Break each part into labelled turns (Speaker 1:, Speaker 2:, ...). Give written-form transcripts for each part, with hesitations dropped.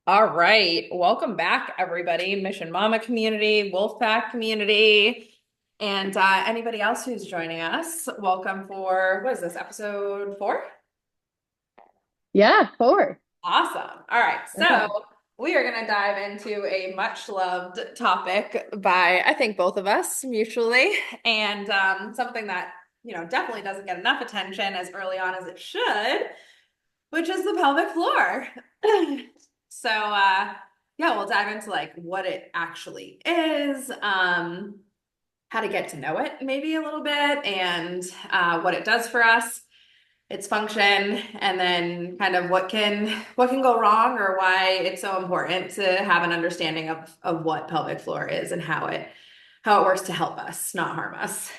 Speaker 1: All right. Welcome back, everybody. Mission Mama community, Wolfpack community, and anybody else who's joining us. Welcome for, what is this, episode 4?
Speaker 2: Yeah, 4.
Speaker 1: Awesome. All right. So
Speaker 2: Okay.
Speaker 1: we are going to dive into a much loved topic by, I think, both of us mutually, and something that, definitely doesn't get enough attention as early on as it should, which is the pelvic floor. So, yeah, we'll dive into like what it actually is, how to get to know it maybe a little bit, and what it does for us, its function, and then kind of what can go wrong or why it's so important to have an understanding of what pelvic floor is and how it works to help us, not harm us.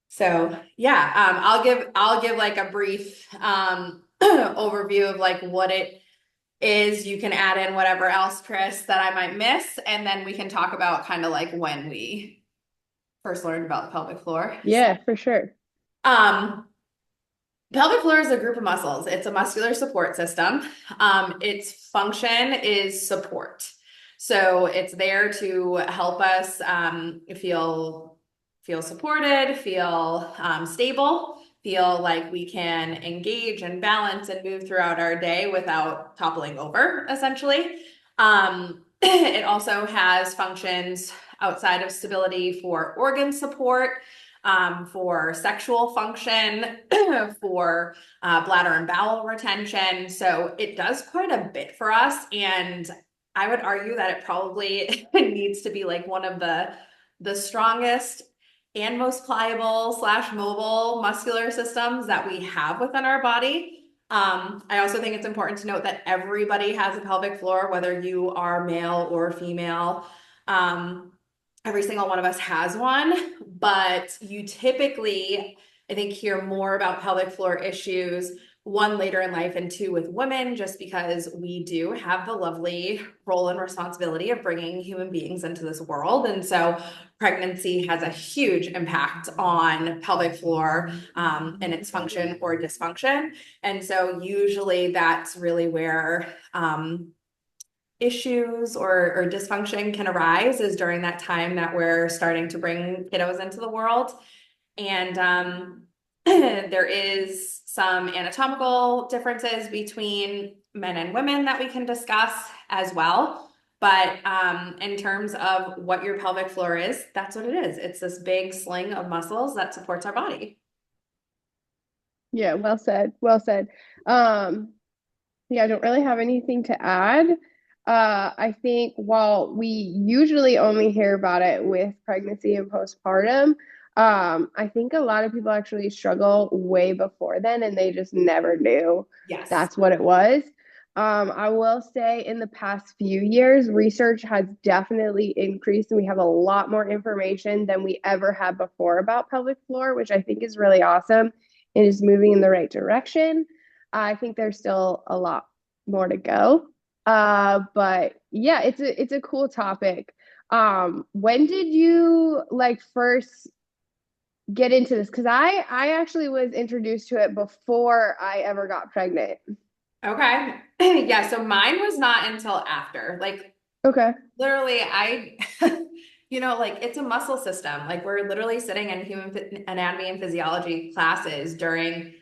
Speaker 1: So yeah, I'll give like a brief overview of like what it is. You can add in whatever else, Chris, that I might miss, and then we can talk about kind of like when we first learned about the pelvic floor.
Speaker 2: Yeah, for sure.
Speaker 1: Um, Pelvic floor is a group of muscles. It's a muscular support system. Its function is support. So it's there to help us feel supported, feel stable, feel like we can engage and balance and move throughout our day without toppling over, essentially. It also has functions outside of stability for organ support, for sexual function, for bladder and bowel retention. So it does quite a bit for us. And I would argue that it probably needs to be like one of the strongest and most pliable slash mobile muscular systems that we have within our body. I also think it's important to note that everybody has a pelvic floor, whether you are male or female. Um, every single one of us has one, but you typically, I think, hear more about pelvic floor issues, one later in life and two with women, just because we do have the lovely role and responsibility of bringing human beings into this world. And so pregnancy has a huge impact on pelvic floor and its function or dysfunction. And so usually that's really where issues or dysfunction can arise, is during that time that we're starting to bring kiddos into the world. And there is some anatomical differences between men and women that we can discuss as well. But in terms of what your pelvic floor is, that's what it is. It's this big sling of muscles that supports our body.
Speaker 2: Yeah, well said. Well said. Um, yeah, I don't really have anything to add. I think while we usually only hear about it with pregnancy and postpartum, I think a lot of people actually struggle way before then and they just never knew
Speaker 1: Yes.
Speaker 2: that's what it was. I will say in the past few years, research has definitely increased and we have a lot more information than we ever had before about pelvic floor, which I think is really awesome and is moving in the right direction. I think there's still a lot more to go. But yeah, it's a cool topic. When did you like first get into this? Because I actually was introduced to it before I ever got pregnant.
Speaker 1: Okay. Yeah, so mine was not until after. Like
Speaker 2: Okay.
Speaker 1: literally, like it's a muscle system. Like we're literally sitting in anatomy and physiology classes during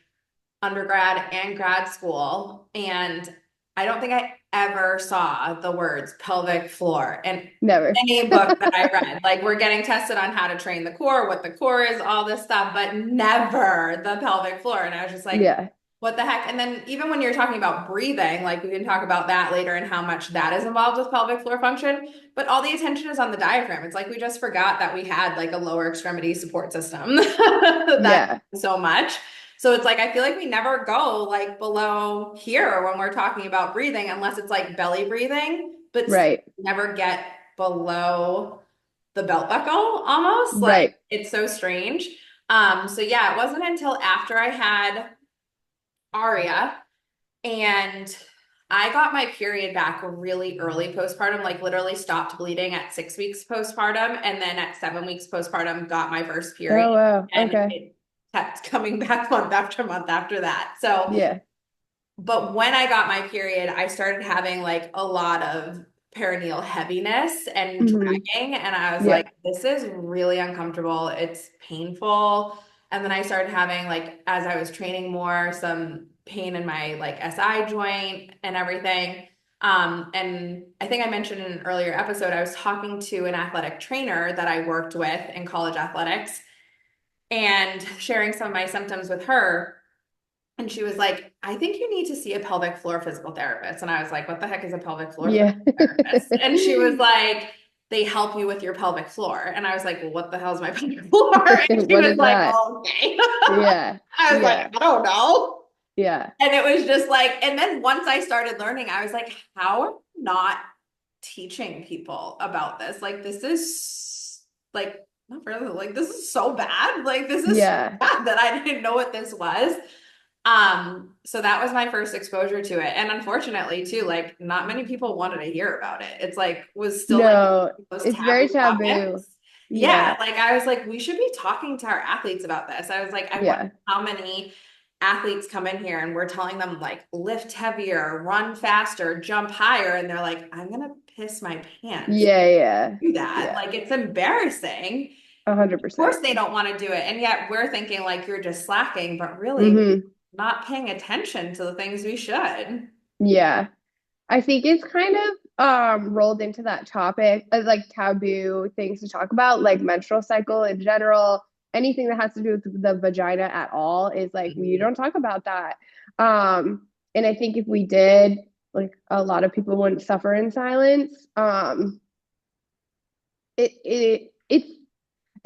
Speaker 1: undergrad and grad school. And I don't think I ever saw the words pelvic floor in
Speaker 2: Never.
Speaker 1: any book that I read. Like we're getting tested on how to train the core, what the core is, all this stuff, but never the pelvic floor. And I was just like,
Speaker 2: Yeah.
Speaker 1: what the heck? And then even when you're talking about breathing, like we can talk about that later and how much that is involved with pelvic floor function, but all the attention is on the diaphragm. It's like we just forgot that we had like a lower extremity support system that
Speaker 2: Yeah.
Speaker 1: so much. So it's like I feel like we never go like below here when we're talking about breathing unless it's like belly breathing, but
Speaker 2: Right.
Speaker 1: never get below the belt buckle almost. Like
Speaker 2: Right.
Speaker 1: it's so strange. So yeah, it wasn't until after I had Aria and I got my period back really early postpartum, like literally stopped bleeding at 6 weeks postpartum. And then at 7 weeks postpartum, got my first period.
Speaker 2: Oh wow.
Speaker 1: And
Speaker 2: Okay.
Speaker 1: it kept coming back month after month after that. So
Speaker 2: Yeah.
Speaker 1: But when I got my period, I started having like a lot of perineal heaviness and
Speaker 2: Hmm.
Speaker 1: dragging. And I was
Speaker 2: Yeah.
Speaker 1: like, this is really uncomfortable. It's painful. And then I started having, like, as I was training more, some pain in my like SI joint and everything. And I think I mentioned in an earlier episode, I was talking to an athletic trainer that I worked with in college athletics and sharing some of my symptoms with her. And she was like, I think you need to see a pelvic floor physical therapist. And I was like, what the heck is a pelvic floor
Speaker 2: Yeah.
Speaker 1: physical therapist? And she was like, they help you with your pelvic floor. And I was like, well, what the hell is my pelvic floor? And she
Speaker 2: What
Speaker 1: was
Speaker 2: is
Speaker 1: like,
Speaker 2: that?
Speaker 1: oh, okay.
Speaker 2: Yeah.
Speaker 1: I was like,
Speaker 2: Yeah.
Speaker 1: I don't know.
Speaker 2: Yeah.
Speaker 1: And it was just like, and then once I started learning, I was like, how are you not teaching people about this? Like, this is like, not really, like, this is so bad. Like, this is so
Speaker 2: Yeah.
Speaker 1: bad that I didn't know what this was. So that was my first exposure to it. And unfortunately, too, like, not many people wanted to hear about it. It's like, was still like
Speaker 2: No,
Speaker 1: those
Speaker 2: it's very
Speaker 1: taboo
Speaker 2: taboo.
Speaker 1: topics. Yeah,
Speaker 2: Yeah.
Speaker 1: like I was like, we should be talking to our athletes about this. I was like, I wonder
Speaker 2: Yeah.
Speaker 1: how many athletes come in here and we're telling them like lift heavier, run faster, jump higher, and they're like, I'm gonna piss my pants
Speaker 2: Yeah. Yeah.
Speaker 1: do that.
Speaker 2: Yeah.
Speaker 1: Like it's embarrassing. Of course
Speaker 2: 100%.
Speaker 1: they don't want to do it. And yet we're thinking like you're just slacking, but really
Speaker 2: Hmm.
Speaker 1: not paying attention to the things we should.
Speaker 2: Yeah. I think it's kind of rolled into that topic of like taboo things to talk about, like menstrual cycle in general, anything that has to do with the vagina at all is like we
Speaker 1: Mhm.
Speaker 2: don't talk about that. And I think if we did, like a lot of people wouldn't suffer in silence. It's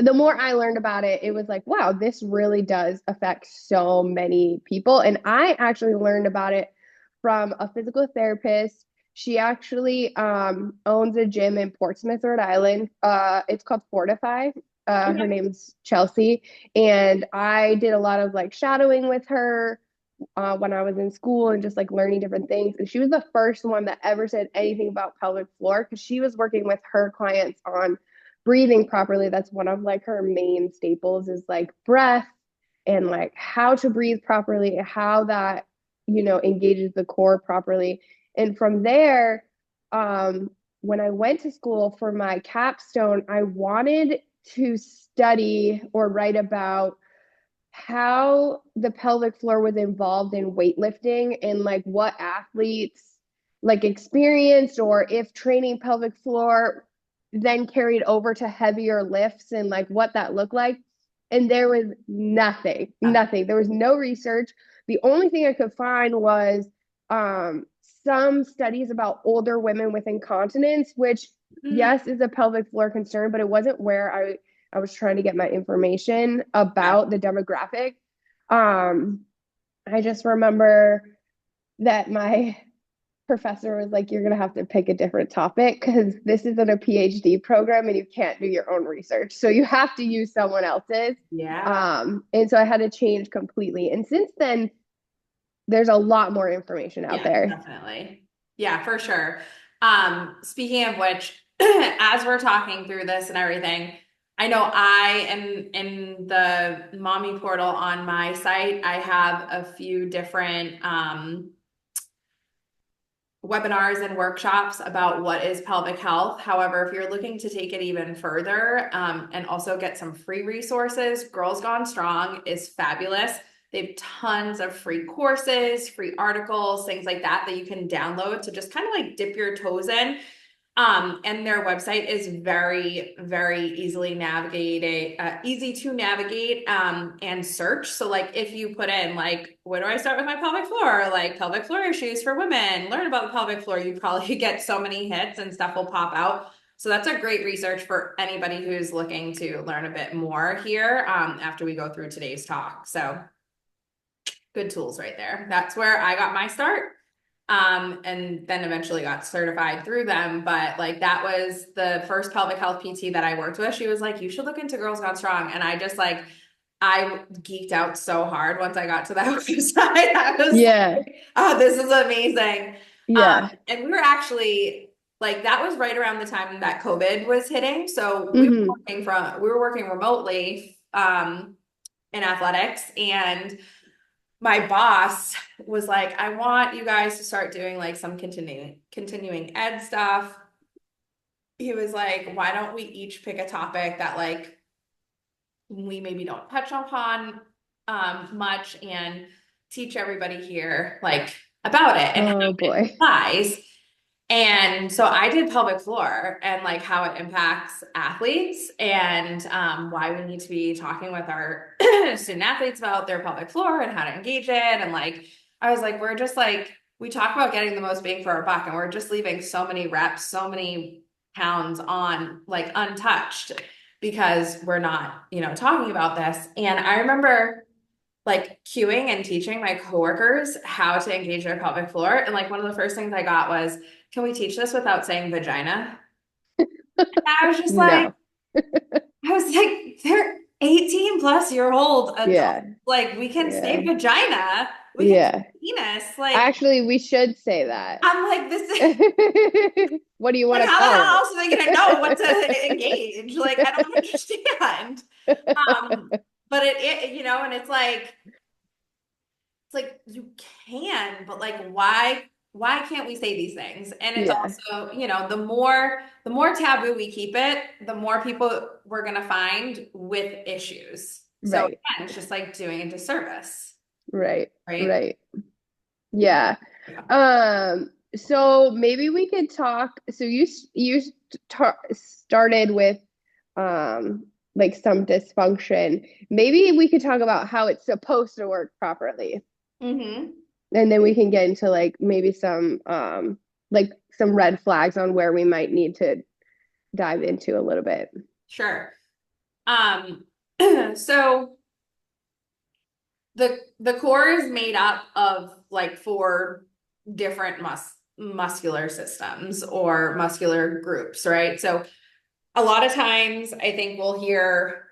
Speaker 2: the more I learned about it, it was like, wow, this really does affect so many people. And I actually learned about it from a physical therapist. She actually owns a gym in Portsmouth, Rhode Island. It's called Fortify. Her
Speaker 1: Okay.
Speaker 2: name's Chelsea. And I did a lot of like shadowing with her when I was in school and just like learning different things. And she was the first one that ever said anything about pelvic floor because she was working with her clients on breathing properly. That's one of like her main staples is like breath and like how to breathe properly, how that, engages the core properly. And from there, um, when I went to school for my capstone, I wanted to study or write about how the pelvic floor was involved in weightlifting and like what athletes like experienced or if training pelvic floor then carried over to heavier lifts and like what that looked like. And there was nothing. There was no research. The only thing I could find was um, some studies about older women with incontinence, which
Speaker 1: Mm,
Speaker 2: yes is a pelvic floor concern, but it wasn't where I was trying to get my information
Speaker 1: yeah.
Speaker 2: about the demographic. Um, I just remember that my professor was like, you're going to have to pick a different topic because this isn't a PhD program and you can't do your own research. So you have to use someone else's.
Speaker 1: Yeah.
Speaker 2: And so I had to change completely. And since then, there's a lot more information out
Speaker 1: Yeah,
Speaker 2: there.
Speaker 1: definitely. Yeah, for sure. Speaking of which, as we're talking through this and everything, I know I am in the mommy portal on my site. I have a few different webinars and workshops about what is pelvic health. However, if you're looking to take it even further and also get some free resources, Girls Gone Strong is fabulous. They have tons of free courses, free articles, things like that that you can download to just kind of like dip your toes in. And their website is very, very easily navigated, easy to navigate and search. So, like, if you put in, like, where do I start with my pelvic floor? Like, pelvic floor issues for women, learn about the pelvic floor, you probably get so many hits and stuff will pop out. So, that's a great research for anybody who's looking to learn a bit more here after we go through today's talk. So, good tools right there. That's where I got my start. And then eventually got certified through them. But like that was the first pelvic health PT that I worked with. She was like, you should look into Girls Gone Strong. And I just like, I geeked out so hard once I got to that website. I was
Speaker 2: Yeah.
Speaker 1: like, oh, this is amazing.
Speaker 2: Yeah.
Speaker 1: And we were actually like, that was right around the time that COVID was hitting. So
Speaker 2: Hmm.
Speaker 1: we were working remotely in athletics and my boss was like, I want you guys to start doing like some continuing ed stuff. He was like, why don't we each pick a topic that like we maybe don't touch upon much and teach everybody here like about it and how
Speaker 2: Oh
Speaker 1: it
Speaker 2: boy.
Speaker 1: applies. And so I did pelvic floor and like how it impacts athletes and why we need to be talking with our student athletes about their pelvic floor and how to engage it. And like, I was like, we're just like, we talk about getting the most bang for our buck and we're just leaving so many reps, so many pounds on like untouched because we're not, talking about this. And I remember like cueing and teaching my coworkers how to engage their pelvic floor. And like one of the first things I got was, can we teach this without saying vagina? And I was just like,
Speaker 2: No.
Speaker 1: they're 18 plus year old adults.
Speaker 2: Yeah.
Speaker 1: Like we can say
Speaker 2: Yeah.
Speaker 1: vagina, we can say
Speaker 2: Yeah.
Speaker 1: penis. Like
Speaker 2: Actually, we should say that.
Speaker 1: I'm like, this is
Speaker 2: What do you
Speaker 1: like
Speaker 2: want to
Speaker 1: how the
Speaker 2: call
Speaker 1: hell
Speaker 2: it?
Speaker 1: else are they gonna know what to engage? Like I don't understand. But and it's like you can, but like why can't we say these things? And it's
Speaker 2: Yeah.
Speaker 1: also, the more taboo we keep it, the more people we're gonna find with issues. So
Speaker 2: Right.
Speaker 1: again, it's just like doing a disservice,
Speaker 2: Right.
Speaker 1: right?
Speaker 2: Right. Yeah.
Speaker 1: Yeah.
Speaker 2: So maybe we could talk. So you started with like some dysfunction. Maybe we could talk about how it's supposed to work properly.
Speaker 1: Mm-hmm.
Speaker 2: And then we can get into like maybe some red flags on where we might need to dive into a little bit.
Speaker 1: Sure. Um, so the core is made up of like four different muscular systems or muscular groups, right? So a lot of times I think we'll hear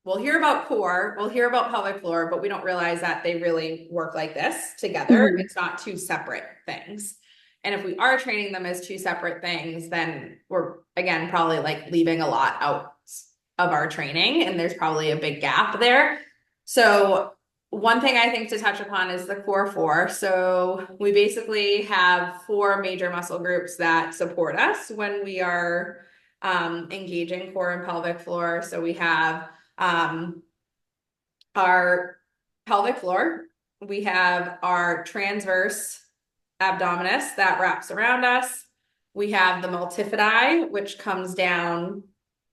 Speaker 1: about core, we'll hear about pelvic floor, but we don't realize that they really work like this together.
Speaker 2: Mhm.
Speaker 1: It's not two separate things. And if we are training them as two separate things, then we're again probably like leaving a lot out of our training, and there's probably a big gap there. So one thing I think to touch upon is the core four. So we basically have four major muscle groups that support us when we are engaging core and pelvic floor. So we have um, our pelvic floor. We have our transverse abdominis that wraps around us. We have the multifidi, which comes down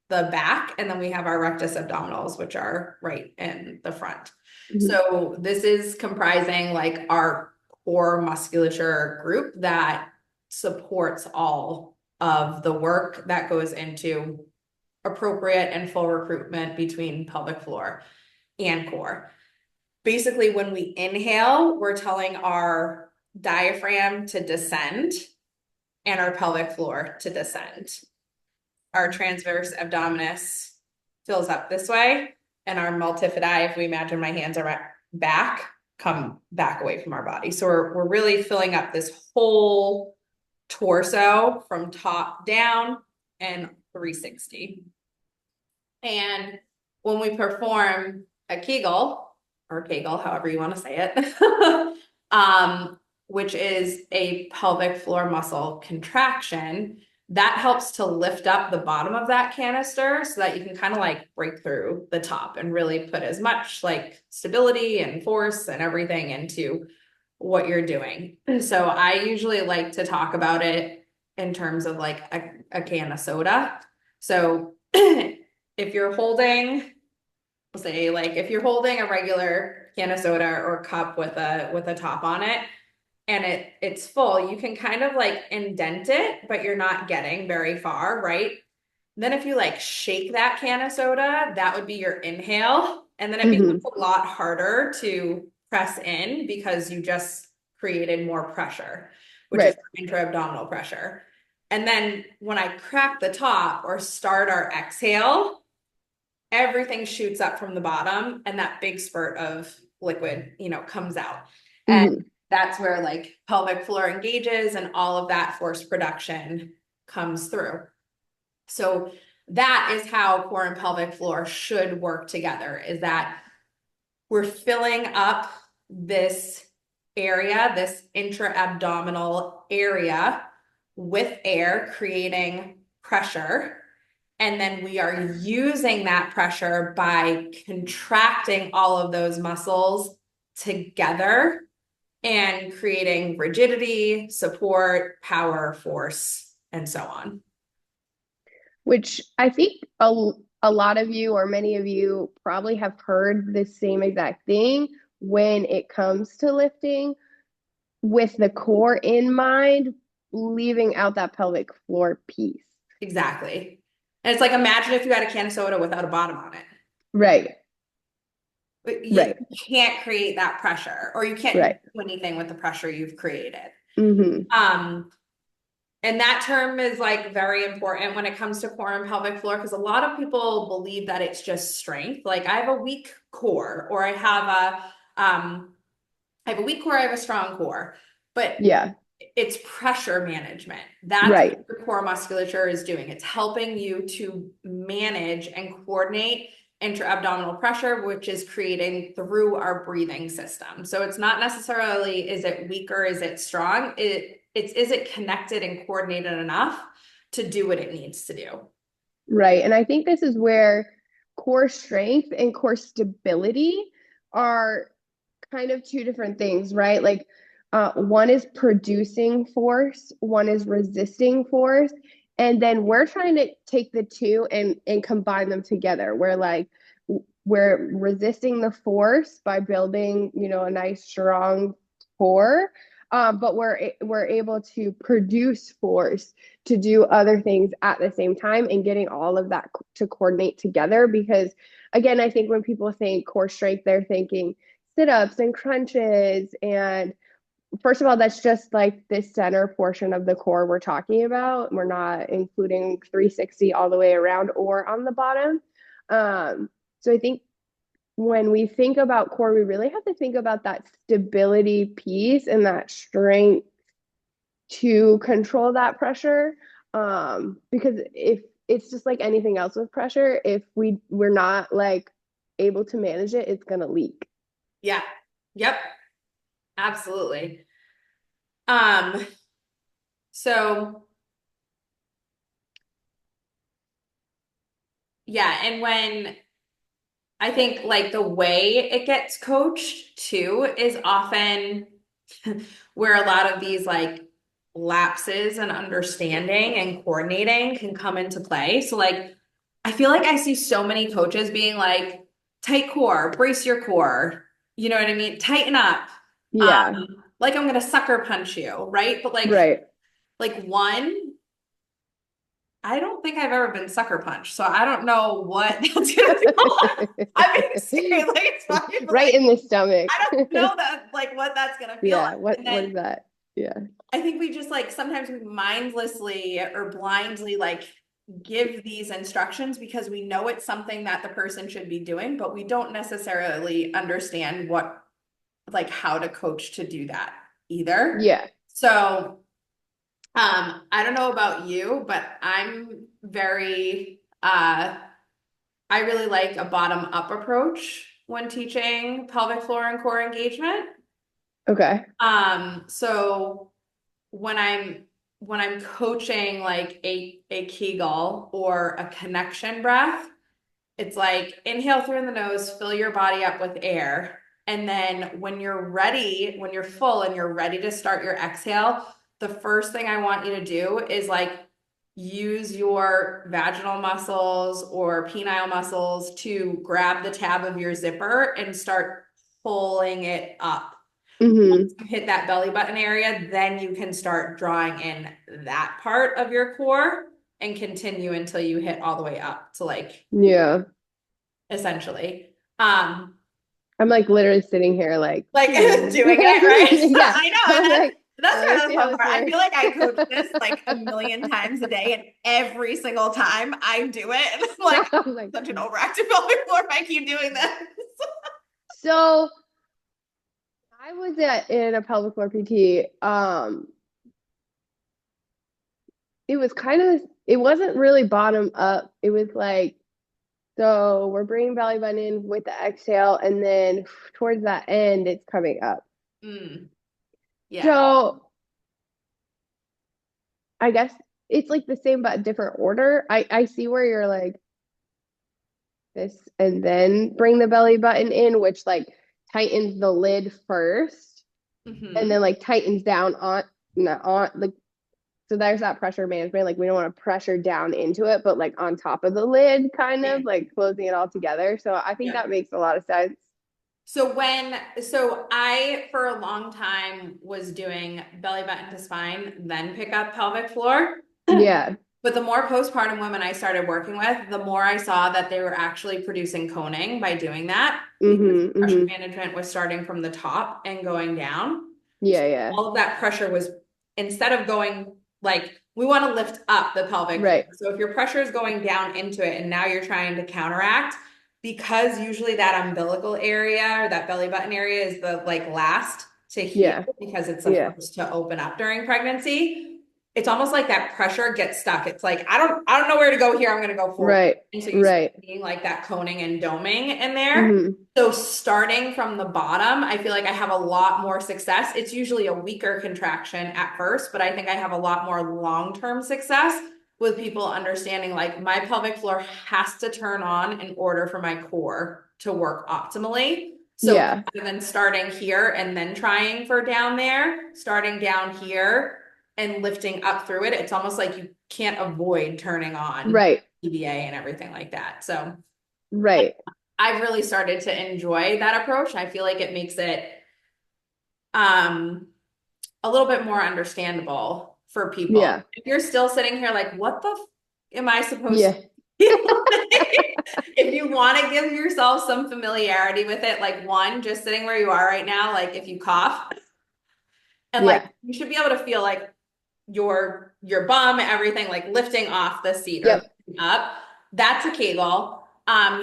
Speaker 1: the back, and then we have our rectus abdominals, which are right in the front.
Speaker 2: Mhm.
Speaker 1: So this is comprising like our core musculature group that supports all of the work that goes into appropriate and full recruitment between pelvic floor and core. Basically, when we inhale, we're telling our diaphragm to descend and our pelvic floor to descend. Our transverse abdominis fills up this way, and our multifidi, if we imagine my hands are back, come back away from our body. So we're really filling up this whole torso from top down and 360. And when we perform a Kegel or Kegel, however you want to say it, which is a pelvic floor muscle contraction, that helps to lift up the bottom of that canister so that you can kind of like break through the top and really put as much like stability and force and everything into what you're doing. So I usually like to talk about it in terms of like a can of soda. So if you're holding, we'll say like if you're holding a regular can of soda or cup with a top on it and it's full, you can kind of like indent it, but you're not getting very far, right? Then if you like shake that can of soda, that would be your inhale. And then it becomes
Speaker 2: Mhm.
Speaker 1: a lot harder to press in because you just created more pressure, which is
Speaker 2: Right.
Speaker 1: intra-abdominal pressure. And then when I crack the top or start our exhale, everything shoots up from the bottom and that big spurt of liquid, comes out. And
Speaker 2: Mhm.
Speaker 1: that's where like pelvic floor engages and all of that force production comes through. So that is how core and pelvic floor should work together, is that we're filling up this area, this intra-abdominal area with air, creating pressure. And then we are using that pressure by contracting all of those muscles together and creating rigidity, support, power, force, and so on.
Speaker 2: Which I think a lot of you or many of you probably have heard the same exact thing when it comes to lifting with the core in mind, leaving out that pelvic floor piece.
Speaker 1: Exactly. And it's like imagine if you had a can of soda without a bottom on it.
Speaker 2: Right,
Speaker 1: But you
Speaker 2: right,
Speaker 1: can't create that pressure, or you can't
Speaker 2: right.
Speaker 1: do anything with the pressure you've created.
Speaker 2: Mm-hmm.
Speaker 1: Um, and that term is like very important when it comes to core and pelvic floor because a lot of people believe that it's just strength. Like I have a weak core, or I have a weak core, I have a strong core. But
Speaker 2: Yeah,
Speaker 1: it's pressure management. That's what
Speaker 2: right,
Speaker 1: your core musculature is doing. It's helping you to manage and coordinate intra-abdominal pressure, which is creating through our breathing system. So it's not necessarily is it weak or is it strong? It's is it connected and coordinated enough to do what it needs to do?
Speaker 2: right. And I think this is where core strength and core stability are kind of two different things, right? Like one is producing force, one is resisting force. And then we're trying to take the two and combine them together. We're resisting the force by building, a nice strong core. But we're able to produce force to do other things at the same time and getting all of that to coordinate together. Because again, I think when people think core strength, they're thinking sit-ups and crunches. And first of all, that's just like this center portion of the core we're talking about. We're not including 360 all the way around or on the bottom. So I think when we think about core, we really have to think about that stability piece and that strength to control that pressure. Because if it's just like anything else with pressure, if we're not like able to manage it, it's gonna leak.
Speaker 1: Yeah. Yep. Absolutely. Um, so yeah, and when I think like the way it gets coached too is often where a lot of these like lapses and understanding and coordinating can come into play. So like I feel like I see so many coaches being like tight core, brace your core. You know what I mean? Tighten up.
Speaker 2: Yeah,
Speaker 1: Like I'm gonna sucker punch you, right? But
Speaker 2: right.
Speaker 1: like one, I don't think I've ever been sucker punched, so I don't know what that's gonna feel like. I'm being serious, like it's fucking
Speaker 2: Right
Speaker 1: like
Speaker 2: in the stomach.
Speaker 1: I don't know that like what that's gonna feel
Speaker 2: Yeah,
Speaker 1: like.
Speaker 2: what
Speaker 1: And
Speaker 2: what
Speaker 1: then
Speaker 2: is that? Yeah.
Speaker 1: I think we just like sometimes we mindlessly or blindly like give these instructions because we know it's something that the person should be doing, but we don't necessarily understand what like how to coach to do that either.
Speaker 2: Yeah.
Speaker 1: So I don't know about you, but I'm very I really like a bottom up approach when teaching pelvic floor and core engagement.
Speaker 2: Okay.
Speaker 1: So when I'm coaching like a Kegel or a connection breath, it's like inhale through the nose, fill your body up with air. And then when you're ready, when you're full and you're ready to start your exhale, the first thing I want you to do is like use your vaginal muscles or penile muscles to grab the tab of your zipper and start pulling it up.
Speaker 2: Mm-hmm.
Speaker 1: Hit that belly button area, then you can start drawing in that part of your core and continue until you hit all the way up to like
Speaker 2: Yeah.
Speaker 1: essentially.
Speaker 2: I'm like literally sitting here like,
Speaker 1: Like
Speaker 2: hmm.
Speaker 1: doing it, right?
Speaker 2: Yeah.
Speaker 1: I know, and
Speaker 2: I'm
Speaker 1: that's
Speaker 2: like,
Speaker 1: that's
Speaker 2: let me
Speaker 1: kind of
Speaker 2: see
Speaker 1: the
Speaker 2: how
Speaker 1: fun
Speaker 2: this
Speaker 1: part. I
Speaker 2: works.
Speaker 1: feel like I coach this like a million times a day, and every single time I do it, and I'm like
Speaker 2: I'm like,
Speaker 1: such an overactive pelvic floor if I keep doing this.
Speaker 2: so I was in a pelvic floor PT. It was kind of it wasn't really bottom up. It was like So we're bringing belly button in with the exhale, and then towards that end, it's coming up.
Speaker 1: Mm, yeah.
Speaker 2: So I guess it's like the same but different order. I see where you're like this, and then bring the belly button in, which like tightens the lid first, and
Speaker 1: Hmm.
Speaker 2: then like tightens down on not on like so there's that pressure management. Like we don't want to pressure down into it, but like on top of the lid, kind
Speaker 1: Yeah.
Speaker 2: of like closing it all together. So I think
Speaker 1: Yeah.
Speaker 2: that makes a lot of sense.
Speaker 1: So I, for a long time, was doing belly button to spine, then pick up pelvic floor.
Speaker 2: Yeah.
Speaker 1: But the more postpartum women I started working with, the more I saw that they were actually producing coning by doing that because
Speaker 2: Mm-hmm.
Speaker 1: pressure
Speaker 2: Mm-hmm.
Speaker 1: management was starting from the top and going down. So
Speaker 2: Yeah, yeah.
Speaker 1: all of that pressure was, instead of going like, we want to lift up the pelvic floor.
Speaker 2: Right.
Speaker 1: So if your pressure is going down into it and now you're trying to counteract, because usually that umbilical area or that belly button area is the like last to heal
Speaker 2: Yeah.
Speaker 1: because it's the
Speaker 2: Yeah.
Speaker 1: first to open up during pregnancy. It's almost like that pressure gets stuck. It's like I don't know where to go here. I'm going to go forward.
Speaker 2: Right.
Speaker 1: And so you start
Speaker 2: Right.
Speaker 1: seeing like that coning and doming in there.
Speaker 2: Mm-hmm.
Speaker 1: So starting from the bottom, I feel like I have a lot more success. It's usually a weaker contraction at first, but I think I have a lot more long-term success with people understanding like my pelvic floor has to turn on in order for my core to work optimally. So
Speaker 2: Yeah.
Speaker 1: rather than starting here and then trying for down there, starting down here and lifting up through it, it's almost like you can't avoid turning on
Speaker 2: Right.
Speaker 1: EVA and everything like that. So
Speaker 2: Right.
Speaker 1: I've really started to enjoy that approach. I feel like it makes it um a little bit more understandable for people.
Speaker 2: Yeah.
Speaker 1: If you're still sitting here like, what the am I supposed to
Speaker 2: Yeah.
Speaker 1: feel like? If you want to give yourself some familiarity with it, like one, just sitting where you are right now, like if you cough and like
Speaker 2: Yeah.
Speaker 1: you should be able to feel like your bum, everything like lifting off the seat or
Speaker 2: Yep.
Speaker 1: lifting up. That's a Kegel.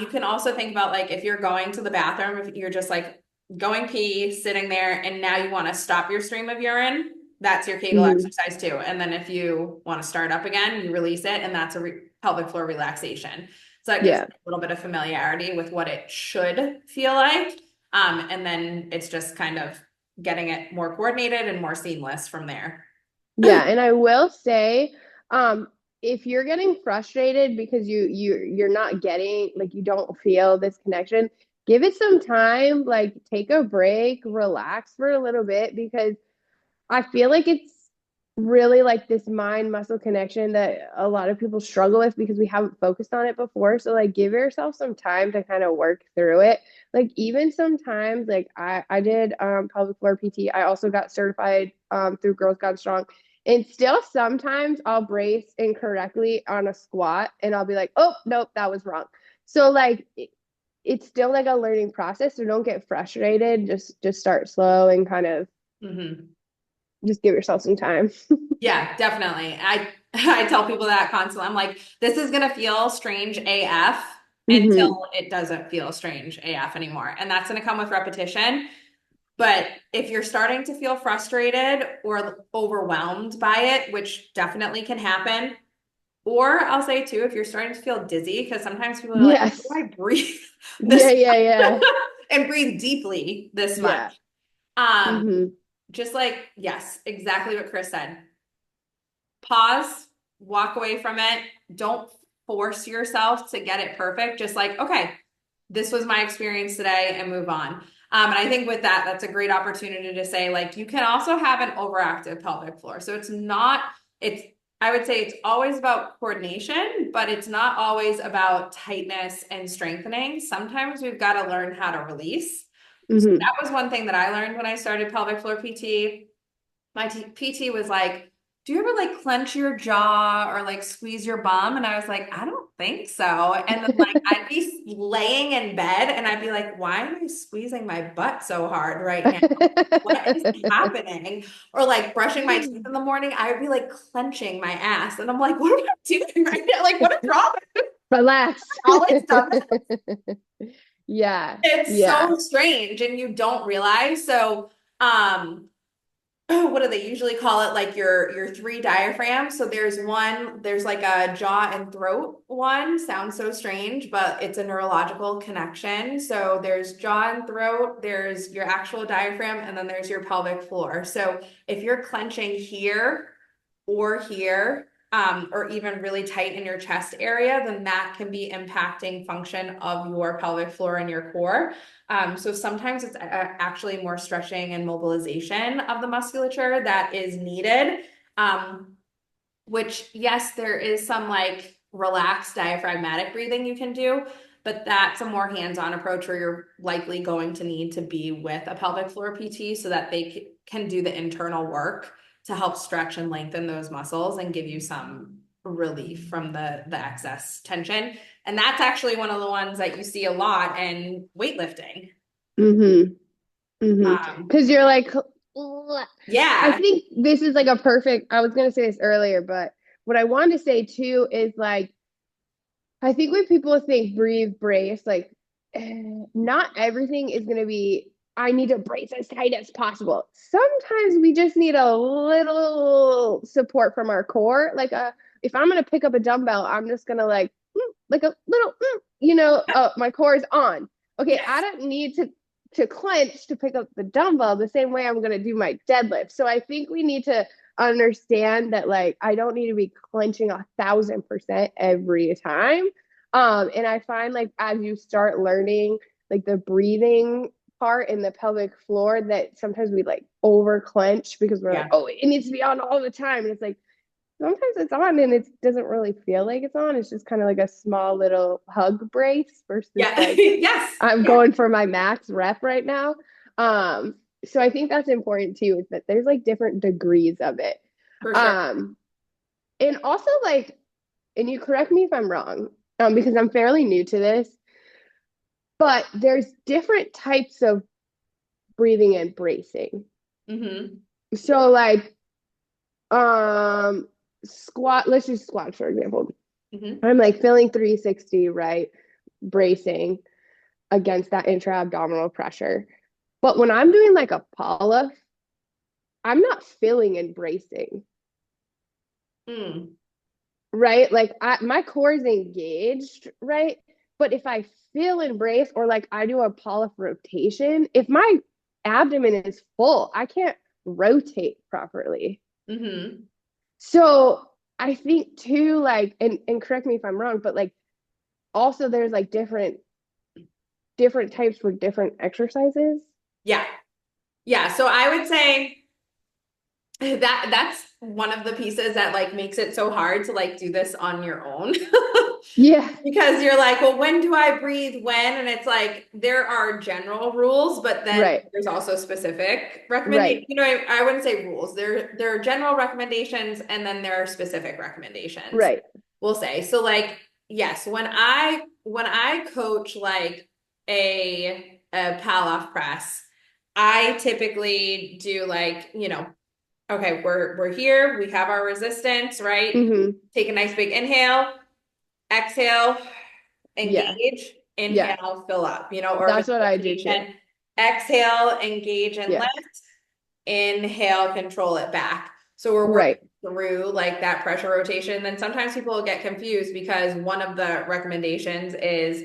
Speaker 1: You can also think about like if you're going to the bathroom, if you're just like going pee, sitting there, and now you want to stop your stream of urine, that's your Kegel
Speaker 2: Mm-hmm.
Speaker 1: exercise too. And then if you want to start up again, you release it, and that's a pelvic floor relaxation. So that gives
Speaker 2: Yeah.
Speaker 1: a little bit of familiarity with what it should feel like. And then it's just kind of getting it more coordinated and more seamless from there.
Speaker 2: Yeah, and I will say, if you're getting frustrated because you're not getting like you don't feel this connection, give it some time, like take a break, relax for a little bit because I feel like it's really like this mind muscle connection that a lot of people struggle with because we haven't focused on it before. So like give yourself some time to kind of work through it. Like even sometimes like I did pelvic floor PT. I also got certified through Girls Gone Strong. And still sometimes I'll brace incorrectly on a squat and I'll be like, "Oh, nope, that was wrong." So like it's still like a learning process, so don't get frustrated. Just start slow and kind of
Speaker 1: Mhm.
Speaker 2: just give yourself some time.
Speaker 1: Yeah, definitely. I tell people that constantly. I'm like, this is gonna feel strange AF
Speaker 2: Hmm.
Speaker 1: until it doesn't feel strange AF anymore. And that's gonna come with repetition. But if you're starting to feel frustrated or overwhelmed by it, which definitely can happen, or I'll say too, if you're starting to feel dizzy, because sometimes people are like, how
Speaker 2: Yes.
Speaker 1: do I breathe
Speaker 2: Yeah,
Speaker 1: this
Speaker 2: yeah,
Speaker 1: much
Speaker 2: yeah.
Speaker 1: and breathe deeply this
Speaker 2: Yeah.
Speaker 1: much? Um,
Speaker 2: Hmm.
Speaker 1: just like, yes, exactly what Chris said. Pause, walk away from it. Don't force yourself to get it perfect. Just like, okay, this was my experience today and move on. And I think with that, that's a great opportunity to say, like, you can also have an overactive pelvic floor. So it's not, it's, I would say it's always about coordination, but it's not always about tightness and strengthening. Sometimes we've got to learn how to release. So
Speaker 2: Hmm.
Speaker 1: that was one thing that I learned when I started pelvic floor PT. My PT was like, do you ever like clench your jaw or like squeeze your bum? And I was like, I don't think so. And then like I'd be laying in bed and I'd be like, why am I squeezing my butt so hard right now? What is happening? Or like brushing my teeth in the morning, I would be like clenching my ass. And I'm like, what am I doing right now? Like, what is wrong?
Speaker 2: Relax.
Speaker 1: I always done this.
Speaker 2: Yeah.
Speaker 1: It's
Speaker 2: Yeah.
Speaker 1: so strange and you don't realize. So, um, what do they usually call it? Like your three diaphragms. So there's like a jaw and throat one. Sounds so strange, but it's a neurological connection. So there's jaw and throat, there's your actual diaphragm, and then there's your pelvic floor. So if you're clenching here, or even really tight in your chest area, then that can be impacting function of your pelvic floor and your core. So sometimes it's actually more stretching and mobilization of the musculature that is needed. Which, yes, there is some like relaxed diaphragmatic breathing you can do, but that's a more hands-on approach where you're likely going to need to be with a pelvic floor PT so that they can do the internal work to help stretch and lengthen those muscles and give you some relief from the excess tension. And that's actually one of the ones that you see a lot in weightlifting.
Speaker 2: Mm-hmm. Mm-hmm.
Speaker 1: Um,
Speaker 2: Because you're like, "Ugh." I
Speaker 1: yeah,
Speaker 2: think this is like a perfect, I was gonna say this earlier, but what I wanted to say too is like, I think when people think breathe, brace, like not everything is gonna be, I need to brace as tight as possible. Sometimes we just need a little support from our core. Like if I'm gonna pick up a dumbbell, I'm just gonna like a little, my core is on. Okay, I
Speaker 1: yes,
Speaker 2: don't need to clench to pick up the dumbbell the same way I'm gonna do my deadlift. So I think we need to understand that like I don't need to be clenching 1,000% every time. And I find like as you start learning like the breathing part in the pelvic floor that sometimes we like over clench because we're like,
Speaker 1: yeah,
Speaker 2: oh, it needs to be on all the time. And it's like sometimes it's on and it doesn't really feel like it's on. It's just kind of like a small little hug brace versus
Speaker 1: yeah,
Speaker 2: like
Speaker 1: yes,
Speaker 2: I'm
Speaker 1: yeah,
Speaker 2: going for my max rep right now. So I think that's important too, is that there's like different degrees of it.
Speaker 1: for sure.
Speaker 2: Um, and also like, and you correct me if I'm wrong, because I'm fairly new to this, but there's different types of breathing and bracing.
Speaker 1: Hmm.
Speaker 2: So like, squat, let's use squats for example.
Speaker 1: Hmm.
Speaker 2: I'm like feeling 360, right? Bracing against that intra-abdominal pressure. But when I'm doing like a polyp, I'm not feeling and bracing,
Speaker 1: Mm.
Speaker 2: right? Like my core is engaged, right? But if I feel and brace or like I do a polyp rotation, if my abdomen is full, I can't rotate properly.
Speaker 1: Hmm.
Speaker 2: So I think too, like, and correct me if I'm wrong, but like also there's like different types for different exercises.
Speaker 1: Yeah. Yeah. So I would say that's one of the pieces that like makes it so hard to like do this on your own.
Speaker 2: Yeah.
Speaker 1: Because you're like, well, when do I breathe when? And it's like there are general rules, but then
Speaker 2: Right.
Speaker 1: there's also specific recommendations.
Speaker 2: Right.
Speaker 1: I wouldn't say rules. There are general recommendations and then there are specific recommendations.
Speaker 2: Right.
Speaker 1: We'll say. So like, yes, when I coach like a Pallof press, I typically do like, okay, we're here, we have our resistance, right?
Speaker 2: Mm-hmm.
Speaker 1: Take a nice big inhale, exhale,
Speaker 2: Yeah.
Speaker 1: engage,
Speaker 2: Yeah.
Speaker 1: inhale, fill up, or if
Speaker 2: That's
Speaker 1: it's
Speaker 2: what I do too.
Speaker 1: rotation, exhale, engage and
Speaker 2: Yeah.
Speaker 1: lift, inhale, control it back. So we're working
Speaker 2: Right.
Speaker 1: through like that pressure rotation. Then sometimes people will get confused because one of the recommendations is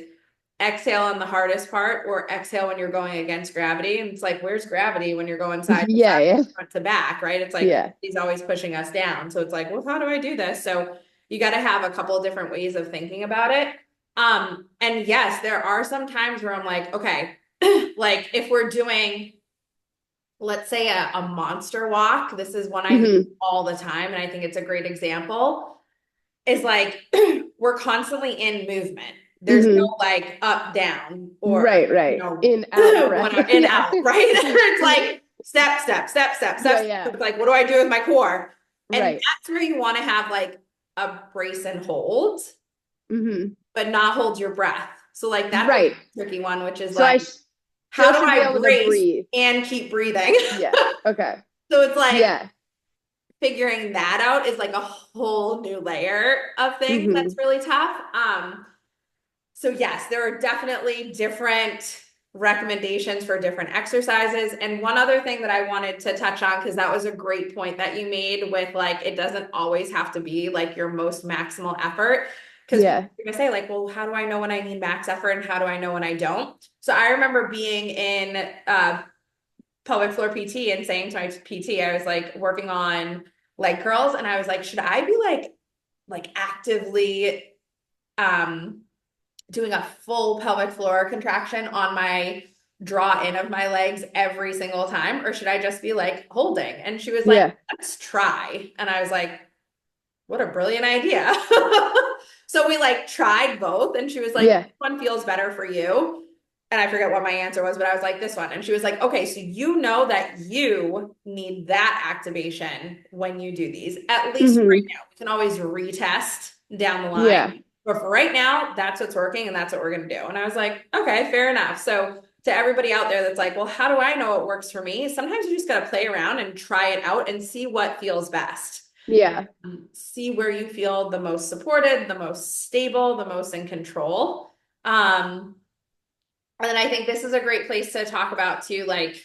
Speaker 1: exhale on the hardest part or exhale when you're going against gravity. And it's like, where's gravity when you're going side to
Speaker 2: Yeah.
Speaker 1: side,
Speaker 2: Yeah.
Speaker 1: front to back, right? It's like
Speaker 2: Yeah.
Speaker 1: he's always pushing us down. So it's like, well, how do I do this? So you got to have a couple of different ways of thinking about it. And yes, there are some times where I'm like, okay, like if we're doing, let's say a monster walk, this is one I do
Speaker 2: Mm-hmm.
Speaker 1: all the time, and I think it's a great example, is like we're constantly in movement. There's no
Speaker 2: Mm-hmm.
Speaker 1: like up, down, or
Speaker 2: Right. Right. In, out breath.
Speaker 1: one in,
Speaker 2: Yeah.
Speaker 1: out, right? It's like step, step, step, step,
Speaker 2: Yeah.
Speaker 1: step.
Speaker 2: Yeah.
Speaker 1: It's like, what do I do with my core? And
Speaker 2: Right.
Speaker 1: that's where you want to have like a brace and hold,
Speaker 2: Mm-hmm.
Speaker 1: but not hold your breath. So like that's a
Speaker 2: Right.
Speaker 1: tricky one, which is
Speaker 2: So I
Speaker 1: like, how
Speaker 2: still
Speaker 1: do
Speaker 2: should be
Speaker 1: I
Speaker 2: able to
Speaker 1: brace
Speaker 2: breathe.
Speaker 1: and keep breathing?
Speaker 2: Yeah. Okay.
Speaker 1: So it's like
Speaker 2: Yeah.
Speaker 1: figuring that out is like a whole new layer of things
Speaker 2: Mm-hmm.
Speaker 1: that's really tough. So yes, there are definitely different recommendations for different exercises. And one other thing that I wanted to touch on, because that was a great point that you made with like, it doesn't always have to be like your most maximal effort. Because people
Speaker 2: Yeah.
Speaker 1: are gonna say, like, well, how do I know when I need max effort and how do I know when I don't? So I remember being in pelvic floor PT and saying to my PT, I was like working on leg curls, and I was like, should I be like actively um doing a full pelvic floor contraction on my draw in of my legs every single time, or should I just be like holding? And she was like,
Speaker 2: Yeah.
Speaker 1: let's try. And I was like, what a brilliant idea. So we like tried both, and she was like,
Speaker 2: Yeah.
Speaker 1: which one feels better for you? And I forget what my answer was, but I was like, this one. And she was like, okay, so you know that you need that activation when you do these, at least right
Speaker 2: Hmm.
Speaker 1: now. We can always retest down the
Speaker 2: Yeah.
Speaker 1: line. But for right now, that's what's working and that's what we're going to do. And I was like, okay, fair enough. So to everybody out there that's like, well, how do I know what works for me? Sometimes you just got to play around and try it out and see what feels best.
Speaker 2: Yeah.
Speaker 1: See where you feel the most supported, the most stable, the most in control. Um, and then I think this is a great place to talk about too, like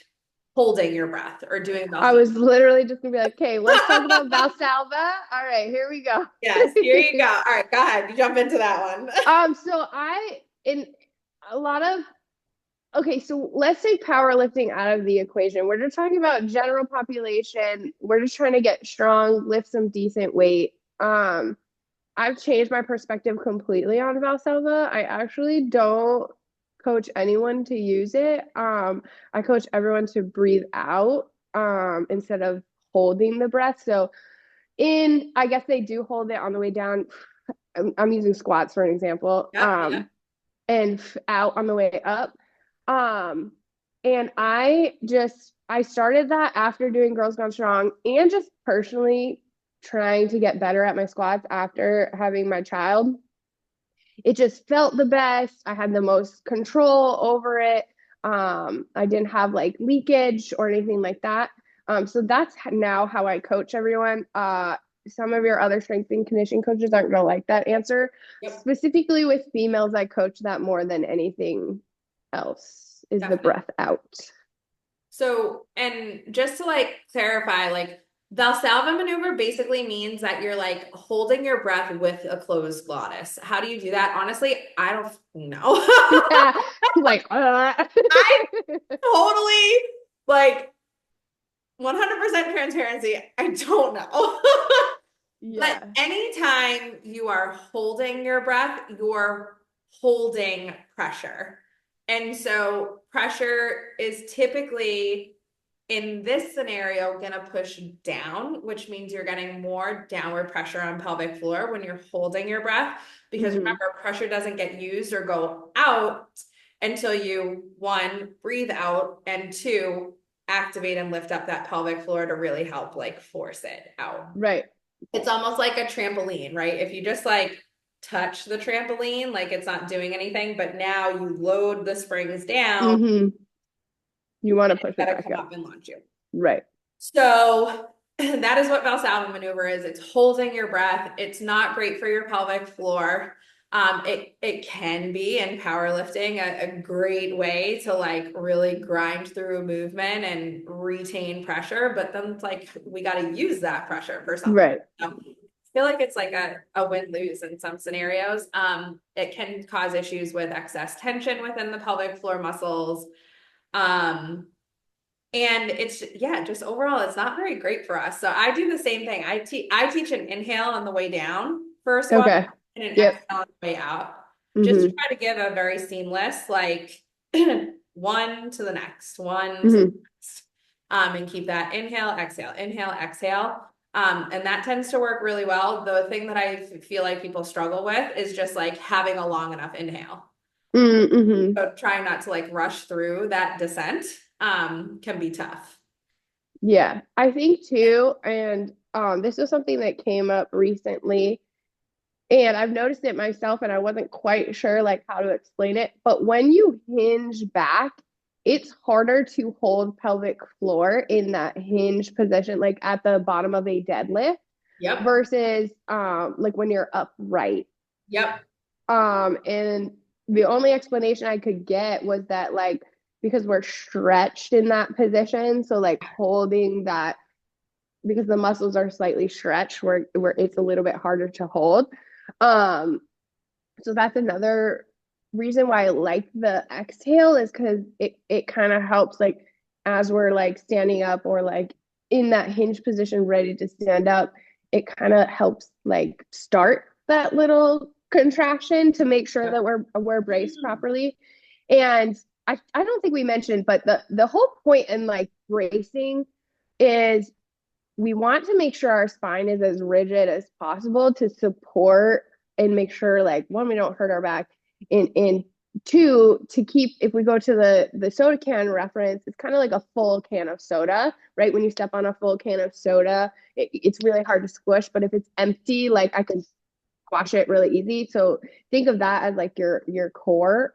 Speaker 1: holding your breath or doing
Speaker 2: I
Speaker 1: Valsalva.
Speaker 2: was literally just gonna be like, okay, let's talk about Valsalva. All right, here we go.
Speaker 1: Yes, here you go. All right, go ahead. You jump into that one.
Speaker 2: So I in a lot of okay, so let's take powerlifting out of the equation. We're just talking about general population. We're just trying to get strong, lift some decent weight. I've changed my perspective completely on Valsalva. I actually don't coach anyone to use it. I coach everyone to breathe out instead of holding the breath. So I guess they do hold it on the way down. I'm using squats for an example.
Speaker 1: Yep, yep.
Speaker 2: And out on the way up. Um, and I started that after doing Girls Gone Strong and just personally trying to get better at my squats after having my child. It just felt the best. I had the most control over it. I didn't have like leakage or anything like that. So that's now how I coach everyone. Some of your other strength and conditioning coaches aren't going to like that answer.
Speaker 1: Yep,
Speaker 2: Specifically with females, I coach that more than anything else is the
Speaker 1: definitely.
Speaker 2: breath out.
Speaker 1: So, and just to like clarify, like Valsalva maneuver basically means that you're like holding your breath with a closed glottis. How do you do that? Honestly, I don't know.
Speaker 2: Yeah, like
Speaker 1: I totally like 100% transparency. I don't know. But
Speaker 2: yeah.
Speaker 1: anytime you are holding your breath, you're holding pressure. And so pressure is typically in this scenario going to push down, which means you're getting more downward pressure on pelvic floor when you're holding your breath. Because
Speaker 2: Hmm.
Speaker 1: remember, pressure doesn't get used or go out until you, one, breathe out, and two, activate and lift up that pelvic floor to really help like force it out.
Speaker 2: Right.
Speaker 1: It's almost like a trampoline, right? If you just like touch the trampoline, like it's not doing anything, but now you load the springs down,
Speaker 2: Hmm. You want to
Speaker 1: it's
Speaker 2: push it
Speaker 1: gotta
Speaker 2: back
Speaker 1: come
Speaker 2: up.
Speaker 1: up and launch you.
Speaker 2: Right.
Speaker 1: So that is what Valsalva maneuver is. It's holding your breath. It's not great for your pelvic floor. It can be in powerlifting a great way to like really grind through a movement and retain pressure, but then it's like we got to use that pressure for something.
Speaker 2: Right.
Speaker 1: So I feel like it's like a win-lose in some scenarios. It can cause issues with excess tension within the pelvic floor muscles. Um, and it's yeah, just overall, it's not very great for us. So I do the same thing. I teach an inhale on the way down for a squat
Speaker 2: Okay.
Speaker 1: and an
Speaker 2: Yep.
Speaker 1: exhale on the way out, just to
Speaker 2: Hmm.
Speaker 1: try to give a very seamless like one to the next, one to the
Speaker 2: Hmm.
Speaker 1: next. And keep that inhale, exhale, inhale, exhale. And that tends to work really well. The thing that I feel like people struggle with is just like having a long enough inhale.
Speaker 2: Hmm.
Speaker 1: So trying not to like rush through that descent can be tough.
Speaker 2: Yeah, I think too, and this was something that came up recently, and I've noticed it myself, and I wasn't quite sure like how to explain it. But when you hinge back, it's harder to hold pelvic floor in that hinge position, like at the bottom of a deadlift,
Speaker 1: Yep.
Speaker 2: versus like when you're upright.
Speaker 1: Yep.
Speaker 2: And the only explanation I could get was that like because we're stretched in that position. So like holding that because the muscles are slightly stretched where it's a little bit harder to hold. Um, so that's another reason why I like the exhale is because it kind of helps like as we're like standing up or like in that hinge position ready to stand up, it kind of helps like start that little contraction to make sure that we're braced properly. And I don't think we mentioned, but the whole point in like bracing is we want to make sure our spine is as rigid as possible to support and make sure like one, we don't hurt our back, and two, to keep, if we go to the soda can reference, it's kind of like a full can of soda, right? When you step on a full can of soda, it's really hard to squish, but if it's empty, like I can squash it really easy. So think of that as like your core.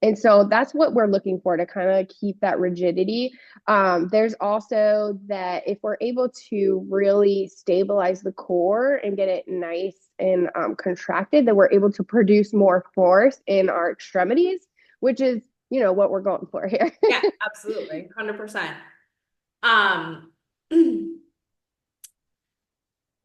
Speaker 2: And so that's what we're looking for to kind of keep that rigidity. There's also that if we're able to really stabilize the core and get it nice and contracted, that we're able to produce more force in our extremities, which is, what we're going for here.
Speaker 1: Yeah, absolutely. 100%. Um,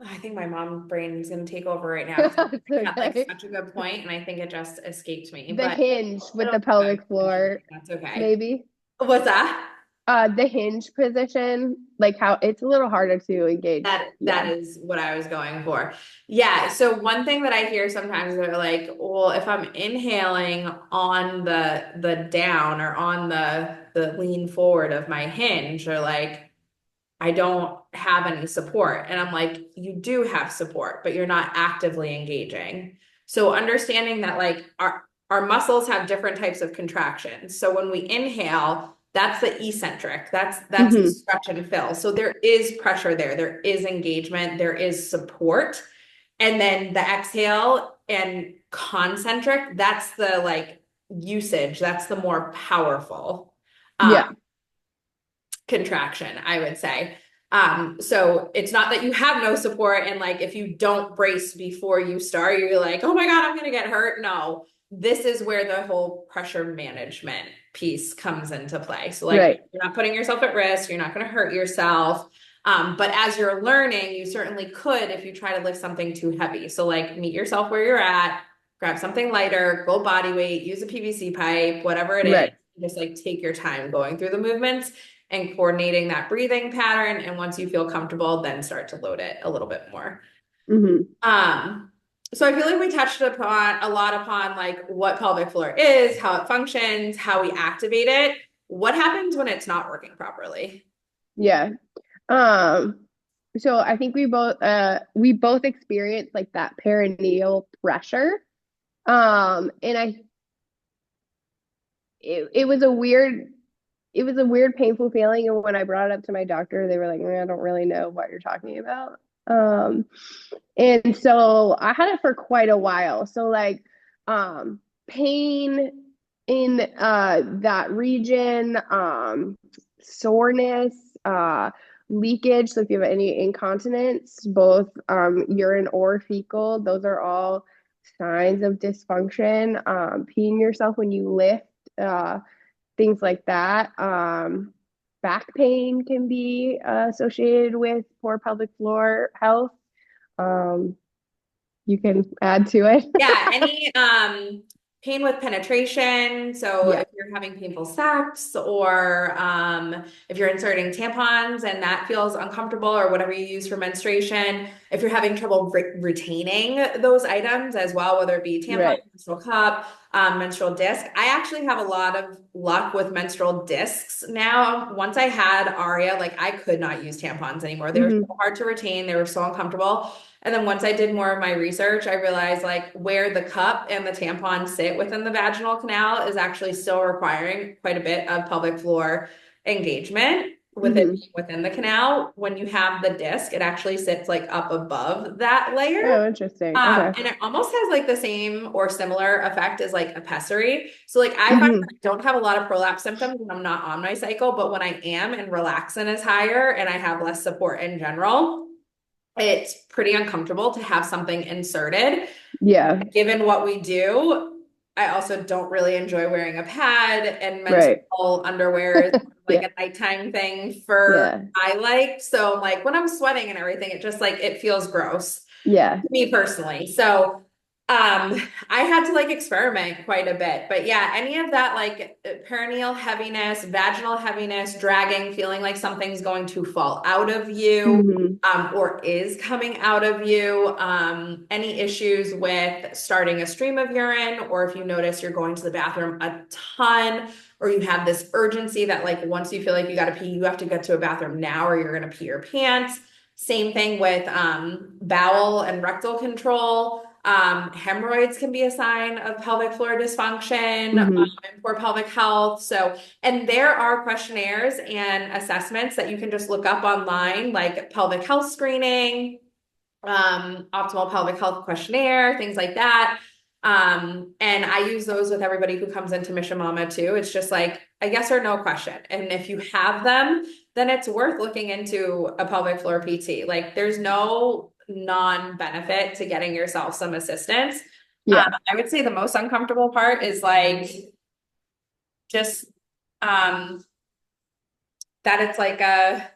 Speaker 1: I think my mom brain is going to take over right now because
Speaker 2: It's
Speaker 1: I had like
Speaker 2: okay.
Speaker 1: such a good point and I think it just escaped me,
Speaker 2: The
Speaker 1: but
Speaker 2: hinge
Speaker 1: I
Speaker 2: with
Speaker 1: don't
Speaker 2: the
Speaker 1: know why I
Speaker 2: pelvic
Speaker 1: mentioned
Speaker 2: floor,
Speaker 1: it. That's okay.
Speaker 2: maybe.
Speaker 1: What's that?
Speaker 2: The hinge position, like how it's a little harder to engage.
Speaker 1: That
Speaker 2: Yeah.
Speaker 1: is what I was going for. Yeah. So one thing that I hear sometimes they're like, well, if I'm inhaling on the down or on the lean forward of my hinge, or like I don't have any support. And I'm like, you do have support, but you're not actively engaging. So understanding that like our muscles have different types of contractions. So when we inhale, that's the eccentric. That's the
Speaker 2: Hmm.
Speaker 1: stretch and fill. So there is pressure there. There is engagement. There is support. And then the exhale and concentric, that's the like usage. That's the more powerful. Um,
Speaker 2: Yeah.
Speaker 1: contraction, I would say. So it's not that you have no support and like if you don't brace before you start, you're like, oh my God, I'm gonna get hurt. No, this is where the whole pressure management piece comes into play. So like
Speaker 2: Right.
Speaker 1: you're not putting yourself at risk, you're not gonna hurt yourself. But as you're learning, you certainly could if you try to lift something too heavy. So like meet yourself where you're at, grab something lighter, go body weight, use a PVC pipe, whatever it is.
Speaker 2: Right.
Speaker 1: Just like take your time going through the movements and coordinating that breathing pattern. And once you feel comfortable, then start to load it a little bit more.
Speaker 2: Hmm.
Speaker 1: Um, so I feel like we touched upon a lot upon like what pelvic floor is, how it functions, how we activate it. What happens when it's not working properly?
Speaker 2: Yeah. Um, so I think we both experienced like that perineal pressure. And it was a weird painful feeling. And when I brought it up to my doctor, they were like, I don't really know what you're talking about. And so I had it for quite a while. So like pain in that region, soreness, leakage. So if you have any incontinence, both urine or fecal, those are all signs of dysfunction. Peeing yourself when you lift, uh, things like that. Back pain can be associated with poor pelvic floor health. Um, you can add to it.
Speaker 1: Yeah, any pain with penetration. So
Speaker 2: Yeah,
Speaker 1: if you're having painful sex or if you're inserting tampons and that feels uncomfortable or whatever you use for menstruation, if you're having trouble retaining those items as well, whether it be tampon,
Speaker 2: right.
Speaker 1: menstrual cup, menstrual disc. I actually have a lot of luck with menstrual discs now. Once I had Aria, like I could not use tampons anymore. They were so
Speaker 2: Hmm.
Speaker 1: hard to retain. They were so uncomfortable. And then once I did more of my research, I realized like where the cup and the tampon sit within the vaginal canal is actually still requiring quite a bit of pelvic floor engagement with it
Speaker 2: Hmm.
Speaker 1: being within the canal. When you have the disc, it actually sits like up above that layer.
Speaker 2: Oh, interesting. Okay.
Speaker 1: And it almost has like the same or similar effect as like a pessary. So like I find that
Speaker 2: Hmm.
Speaker 1: I don't have a lot of prolapse symptoms when I'm not on my cycle, but when I am and relaxin is higher and I have less support in general, it's pretty uncomfortable to have something inserted.
Speaker 2: Yeah.
Speaker 1: Given what we do, I also don't really enjoy wearing a pad, and
Speaker 2: Right.
Speaker 1: menstrual underwear is like
Speaker 2: Yeah.
Speaker 1: a nighttime thing for
Speaker 2: Yeah.
Speaker 1: I like. So like when I'm sweating and everything, it just like it feels gross
Speaker 2: Yeah.
Speaker 1: me personally. So I had to like experiment quite a bit. But yeah, any of that like perineal heaviness, vaginal heaviness, dragging, feeling like something's going to fall out of you,
Speaker 2: Hmm.
Speaker 1: or is coming out of you, any issues with starting a stream of urine, or if you notice you're going to the bathroom a ton, or you have this urgency that like once you feel like you got to pee, you have to get to a bathroom now or you're going to pee your pants. Same thing with bowel and rectal control. Hemorrhoids can be a sign of pelvic floor dysfunction,
Speaker 2: Hmm.
Speaker 1: and poor pelvic health. So, and there are questionnaires and assessments that you can just look up online, like pelvic health screening, optimal pelvic health questionnaire, things like that. And I use those with everybody who comes into Mission Mama too. It's just like a yes or no question. And if you have them, then it's worth looking into a pelvic floor PT. Like there's no non-benefit to getting yourself some assistance.
Speaker 2: Yeah.
Speaker 1: I would say the most uncomfortable part is like just um that it's like a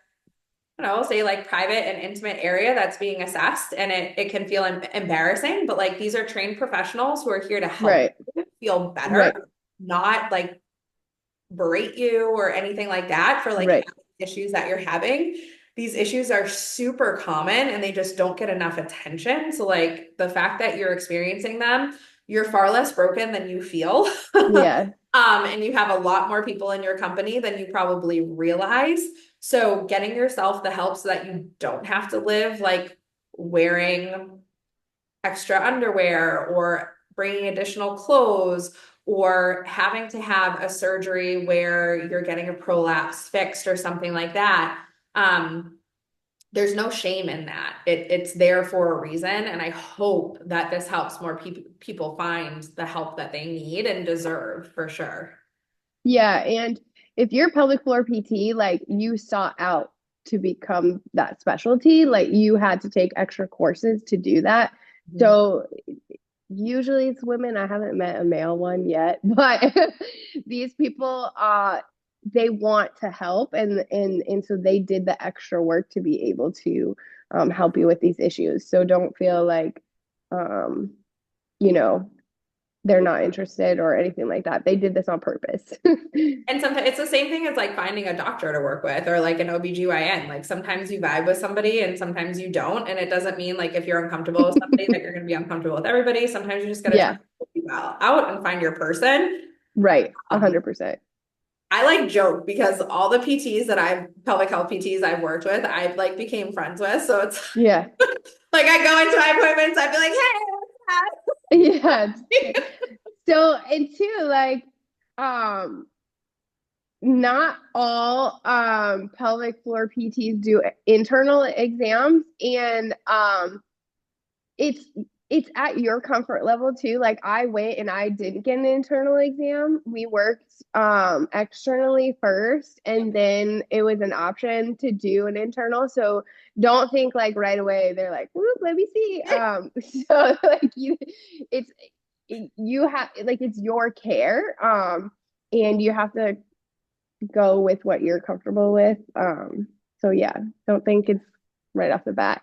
Speaker 1: I don't know, say like private and intimate area that's being assessed and it can feel embarrassing, but like these are trained professionals who are here to help
Speaker 2: Right.
Speaker 1: you feel better,
Speaker 2: Right.
Speaker 1: not like berate you or anything like that for like
Speaker 2: Right.
Speaker 1: having issues that you're having. These issues are super common and they just don't get enough attention. So like the fact that you're experiencing them, you're far less broken than you feel.
Speaker 2: Yeah.
Speaker 1: And you have a lot more people in your company than you probably realize. So getting yourself the help so that you don't have to live like wearing extra underwear or bringing additional clothes or having to have a surgery where you're getting a prolapse fixed or something like that. Um, there's no shame in that. It's there for a reason. And I hope that this helps more people find the help that they need and deserve for sure.
Speaker 2: Yeah. And if you're pelvic floor PT, like you sought out to become that specialty, like you had to take extra courses to do that.
Speaker 1: Mhm.
Speaker 2: So usually it's women. I haven't met a male one yet, but these people they want to help and so they did the extra work to be able to help you with these issues. So don't feel like um you know they're not interested or anything like that. They did this on purpose.
Speaker 1: And sometimes it's the same thing as like finding a doctor to work with or like an OBGYN. Like sometimes you vibe with somebody and sometimes you don't. And it doesn't mean like if you're uncomfortable with somebody that you're going to be uncomfortable with everybody. Sometimes you just got to try
Speaker 2: Yeah,
Speaker 1: to help you out and find your person.
Speaker 2: right.
Speaker 1: Um,
Speaker 2: 100%.
Speaker 1: I like joke because all the PTs that pelvic health PTs I've worked with, I like became friends with. So it's
Speaker 2: Yeah.
Speaker 1: like I go into my appointments, I'd be like, hey, what's
Speaker 2: Yeah.
Speaker 1: that?
Speaker 2: So, and two, like, um, not all pelvic floor PTs do internal exams, and it's it's at your comfort level too. Like I went and I didn't get an internal exam. We worked externally first and then it was an option to do an internal. So don't think like right away they're like, "Whoop, let me see." So like it's you have like it's your care and you have to go with what you're comfortable with. So yeah, don't think it's right off the bat.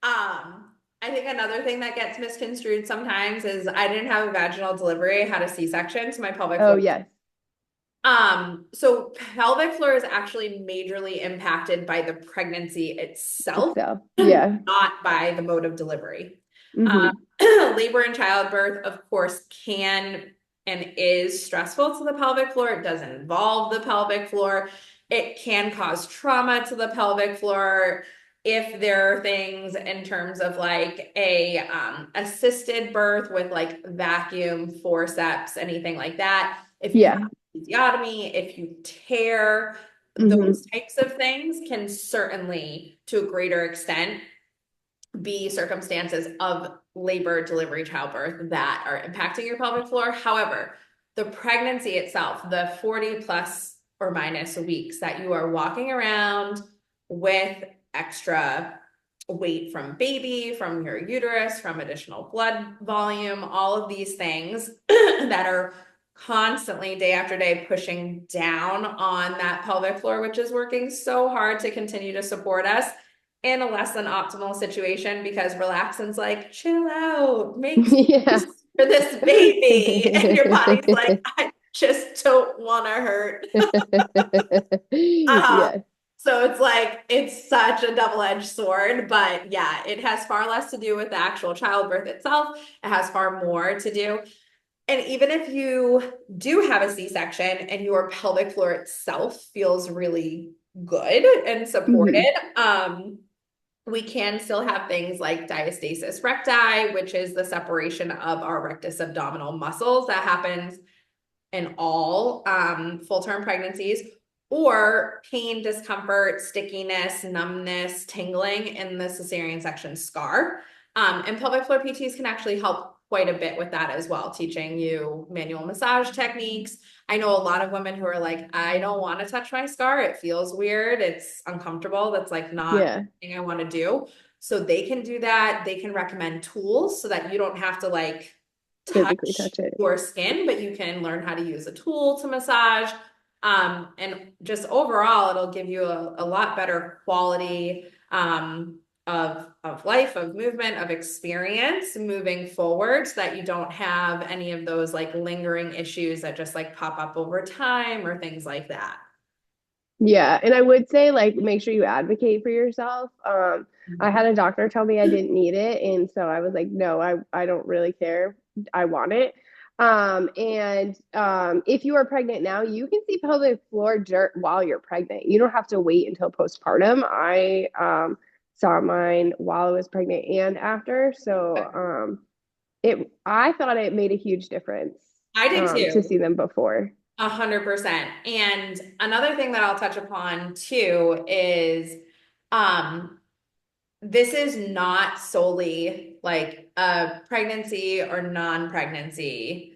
Speaker 1: I think another thing that gets misconstrued sometimes is I didn't have a vaginal delivery, I had a C-section, so my pelvic
Speaker 2: Oh
Speaker 1: floor.
Speaker 2: yes.
Speaker 1: So pelvic floor is actually majorly impacted by the pregnancy itself,
Speaker 2: Itself. Yeah.
Speaker 1: not by the mode of delivery. Um,
Speaker 2: Hmm.
Speaker 1: labor and childbirth, of course, can and is stressful to the pelvic floor. It does involve the pelvic floor. It can cause trauma to the pelvic floor if there are things in terms of like a assisted birth with like vacuum, forceps, anything like that. If you
Speaker 2: Yeah.
Speaker 1: have episiotomy, if you tear, those
Speaker 2: Hmm.
Speaker 1: types of things can certainly, to a greater extent, be circumstances of labor, delivery, childbirth that are impacting your pelvic floor. However, the pregnancy itself, the 40 plus or minus weeks that you are walking around with extra weight from baby, from your uterus, from additional blood volume, all of these things that are constantly day after day pushing down on that pelvic floor, which is working so hard to continue to support us in a less than optimal situation because relaxin's like, chill out, make
Speaker 2: Yeah.
Speaker 1: space for this baby. And your body's like, I just don't want to hurt. Uh,
Speaker 2: Yes.
Speaker 1: so it's like, it's such a double-edged sword, but yeah, it has far less to do with the actual childbirth itself. It has far more to do. And even if you do have a C-section and your pelvic floor itself feels really good and
Speaker 2: Hmm.
Speaker 1: supported, we can still have things like diastasis recti, which is the separation of our rectus abdominal muscles that happens in all full-term pregnancies, or pain, discomfort, stickiness, numbness, tingling in the cesarean section scar. And pelvic floor PTs can actually help quite a bit with that as well, teaching you manual massage techniques. I know a lot of women who are like, I don't want to touch my scar. It feels weird. It's uncomfortable. That's like not
Speaker 2: Yeah.
Speaker 1: the thing I want to do. So they can do that. They can recommend tools so that you don't have to like
Speaker 2: Physically
Speaker 1: touch
Speaker 2: touch it.
Speaker 1: your skin, but you can learn how to use a tool to massage. And just overall, it'll give you a lot better quality of life, of movement, of experience moving forward so that you don't have any of those like lingering issues that just like pop up over time or things like that.
Speaker 2: Yeah, and I would say like make sure you advocate for yourself. I
Speaker 1: Mhm.
Speaker 2: had a doctor tell me I didn't need it, and so I was like, no, I don't really care. I want it. If you are pregnant now, you can see pelvic floor dirt while you're pregnant. You don't have to wait until postpartum. I saw mine while I was pregnant and after, so it I thought it made a huge difference
Speaker 1: I did
Speaker 2: to
Speaker 1: too.
Speaker 2: see them before.
Speaker 1: 100%. And another thing that I'll touch upon too is um this is not solely like a pregnancy or non-pregnancy